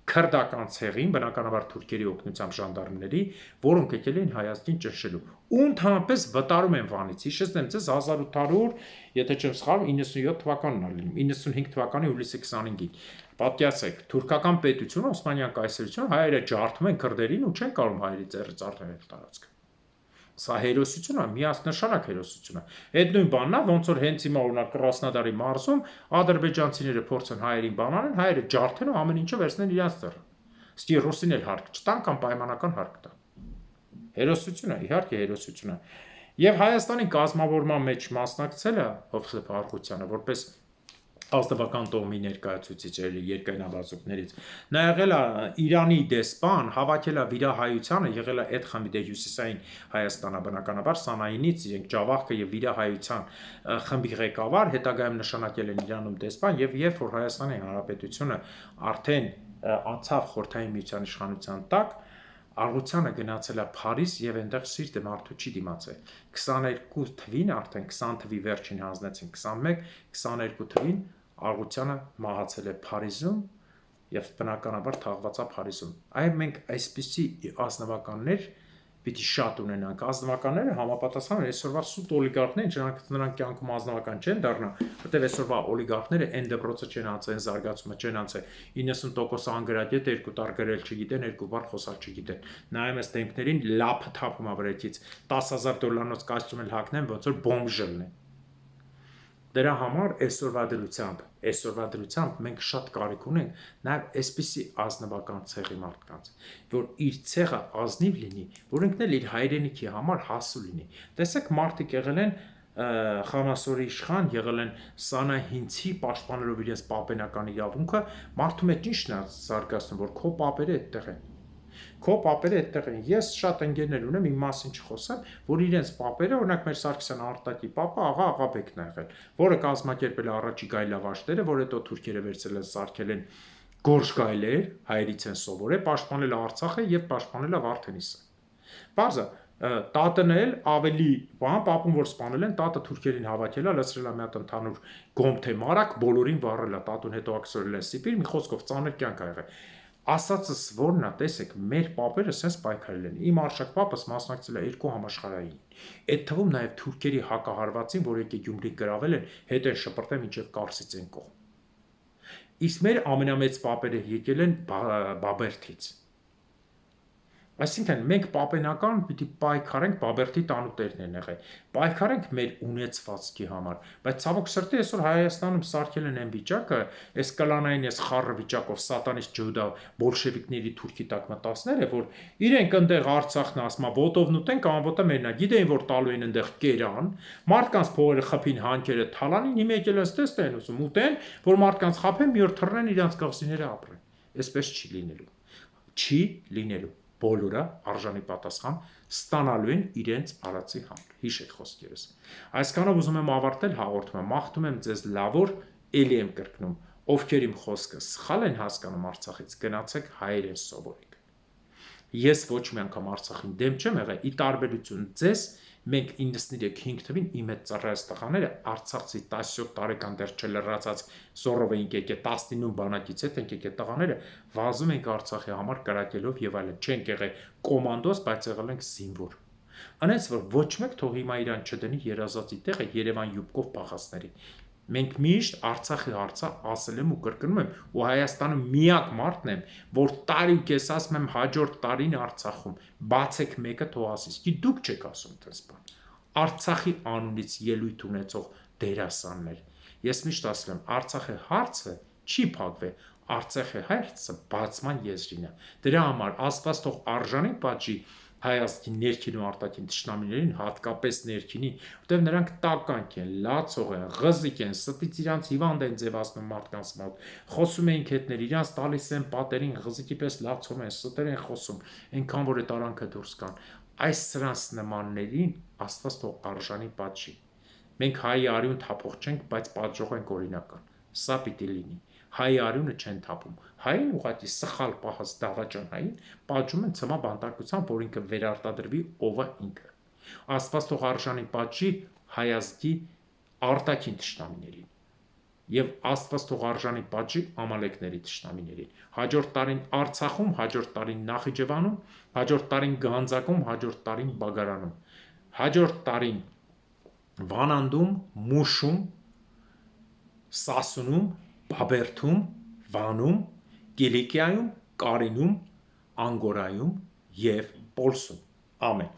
Speaker 1: քրդական ցեղին, բնականաբար թուրքերի օգնությամբ ժանդարմների, որոնք եկել են Հայաստան ճնշելու։ Ու ընդհանրապես վտարում են Վանից։ Հիշեցնեմ ձեզ 1800, եթե չեմ սխալվում, 97 թվականն է լինում, 95 թվականի հուլիսի 25-ին։ Պատկերացրեք, թուրքական պետությունը, Օսմանյան կայսրությունը հայերը ջարդում են քրդերին ու չեն կարող հայերի ձեռը ծառայել տարածքը։ Սա հերոսություն է, միասնաշանակ հերոսություն է։ Այդ նույն բանն է, ոնց որ հենց հիմա օրինակ Կրասնոդարի մարզում ադրբեջանցիները փորձեն հայերին բանանեն, հայերը ջարդեն ու ամեն ինչը վերցնեն իրենց ձեռը։ Ստի ռուսին էլ հարկ չտան կամ պայմանական հարկ տան։ Հերոսություն է, իհարկե հերոսություն է։ Եվ Հայաստանի կազմավորման մեջ մասնակցել է Հովսեփ Արղությանը որպես ազնվական տոհմի ներկայացուցիչ երկայնաբազուկներից։ Նա եղել է Իրանի դեսպան, հավաքել է վիրահայությանը, եղել է այդ խմբի դե հյուսիսային Հայաստանը բնականաբար Սանայինից իրենք Ջավախքը եւ վիրահայության խմբի ղեկավար, հետագայում նշանակել են Իրանում դեսպան եւ երբ որ Հայաստանի Հանրապետությունը արդեն անցավ Խորհրդային Միության իշխանության տակ, Արղությանը գնացել է Փարիզ եւ այնտեղ սիրտը մարդու չի դիմացել։ 22 թվին արդեն 20 թվի վերջին հանձնեցին 21, 22 թվին Արղությանը մահացել է Փարիզում եւ բնականաբար թաղված է Փարիզում։ Այ մենք այսպիսի ազնվականներ պիտի շատ ունենանք։ Ազնվականները համապատասխան այսօրվա սուտ օլիգարխներին, նրանք կյանքում ազնվական չեն դառնա, որտեղ այսօրվա օլիգարխները այն դպրոցը չեն անցել, զարգացումը չեն անցել, 90% անգրադիետ երկու տար գրել չգիտեն, երկու բառ խոսալ չգիտեն։ Նայում ես դեմքներին լափը թափում է վրեքից, $10,000 կոստյում էլ հագնեն, ոնց որ բոմժ լինեն։ Դրա համար այսօրվա դրությամբ մենք շատ կարիք ունենք նաև այսպիսի ազնվական ցեղի մարդկանց, որ իր ցեղը ազնիվ լինի, որ ինքն էլ իր հայրենիքի համար հասու լինի։ Տեսեք, մարդիկ եղել են խանասորի իշխան, եղել են Սանահինցի պաշտպանելով իրենց պապենական իրավունքը, մարդու մեջ ի՞նչն է զարգացնում, որ քո պապերը այդտեղ են։ Քո պապերը այդտեղ են։ Ես շատ ընկերներ ունեմ, իմ մասին չխոսեմ, որ իրենց պապերը, օրինակ մեր Սարգսյան Արտակի պապը աղա Աղաբեկն է եղել, որը կազմակերպել է առաջի գայլավաշտերը, որ հետո թուրքերը վերցրել են սարքել են գորշ գայլեր, հայերից են սովորել, պաշտպանել է Արցախը եւ պաշտպանել է Վարդենիսը։ Բարձա տատն էլ ավելի պապուն որ սպանել են, տատը թուրքերին հավաքել է, լցրել է մի հատ ընդհանուր գոմ թե մարակ, բոլորին վառել է, տատուն հետո ակսորել են Սիբիր, մի խոսքով ծանր կյանք ա եղել։ Ասածս որն է, տեսեք, մեր պապերը սենց պայքարել են։ Իմ արշակ պապս մասնակցել է 2 համաշխարհային։ Այդ թվում նաև թուրքերի հակահարվածին, որ եկե Գյումրի գրավել են, հետ են շպրտել մինչև Կարսից են կողմ։ Իսկ մեր ամենամեծ պապերը եկել են Բաբերթից։ Այսինքն մենք պապենական պիտի պայքարենք Բաբերթի տանուտերն են եղել, պայքարենք մեր ունեցվածքի համար, բայց ցավոք սրտի այսօր Հայաստանում սարքել են այն վիճակը, այս կլանային այս խառը վիճակով սատանիստ ջուդա բոլշևիկների թուրքի տակ մտածները, որ իրենք այնտեղ Արցախն ասма ոտովն ուտեն կամ ոտը մերնա, գիտեին որ տալու են այնտեղ կերան, մարդկանց փողերը խփին հանքերը թալանին, հիմա եկել են ստեստ են ուզում ուտեն, որ մարդկանց խափեն մի օր թռնեն իրանց կղզիները ապրեն։ այսպես չի լինելու։ Չի լինելու։ Բոլորը արժանի պատասխան ստանալու են իրենց արածի համար։ Հիշեք խոսքերս։ Այսքանով ուզում եմ ավարտել հաղորդումը, մաղթում եմ ձեզ լավ օր, ելի եմ կրկնում, ովքեր իմ խոսքը սխալ են հասկանում Արցախից, գնացեք հայերեն սովորեք։ Ես ոչ մի անգամ Արցախին դեմ չեմ եղել, ի տարբերություն ձեզ, մենք 93-5 թվին իմ հետ ծառայած տղաները Արցախցի 17 տարեկան դեռ չլրացած զորով էինք եկել 19 բանակից հետ ենք եկել տղաները վազում ենք Արցախի համար կրակելով եւ այլն, չենք եղել կոմանդոս, բայց եղել ենք զինվոր։ Անենց որ ոչ մեկ թող հիմա իրան չդնի երազածի տեղը Երևան յուբկով պահածների։ Մենք միշտ Արցախի հարցը ասել եմ ու կրկնում եմ, ու Հայաստանը միակ մարդն եմ, որ տարի ու կես ասում եմ հաջորդ տարին Արցախում, բացեք մեկը թող ասի, իսկ դուք չեք ասում դες բան։ Արցախի անունից ելույթ ունեցող դերասաններ։ Ես միշտ ասում եմ, Արցախի հարցը չի փակվել, Արցախի հարցը բացման եզրին է։ Դրա համար Աստված թող արժանի պատժի Հայաստանի ներքին ու արտաքին թշնամիներին, հատկապես ներքինի, որտեղ նրանք տականք են, լացող են, ղզիկ են, ստից իրանց հիվանդ են ձևացնում մարդկանց մոտ, խոսում են քետներ, իրանց տալիս են պատերին, ղզիկի պես լացում են, ստեր են խոսում, այնքան որ այդ արանքը դուրս կան։ Այս սրանց նմաններին Աստված թող արժանի պատժի։ Մենք հայի արյուն թափող չենք, բայց պատժող ենք օրինական։ Սա պիտի լինի։ Հայի արյունը չեն թափում։ Հային ուղղակի սխալ պահած դավաճան հային պատժում են ցմա բանտարկությամբ, որ ինքը վերարտադրվի ով է ինքը։ Աստված թող արժանի պատժի Հայազգի արտաքին թշնամիներին։ Եվ Աստված թող արժանի պատժի ամալեկների թշնամիներին։ Հաջորդ տարին Արցախում, հաջորդ տարին Նախիջևանում, հաջորդ տարին Գանձակում, հաջորդ տարին Բագարանում, հաջորդ տարին Վանանդում, Մուշում, Սասունում, Բաբերդում, Վանում, Կիլիկիայում, Կարինում, Անգորայում և Պոլսում։ Ամեն։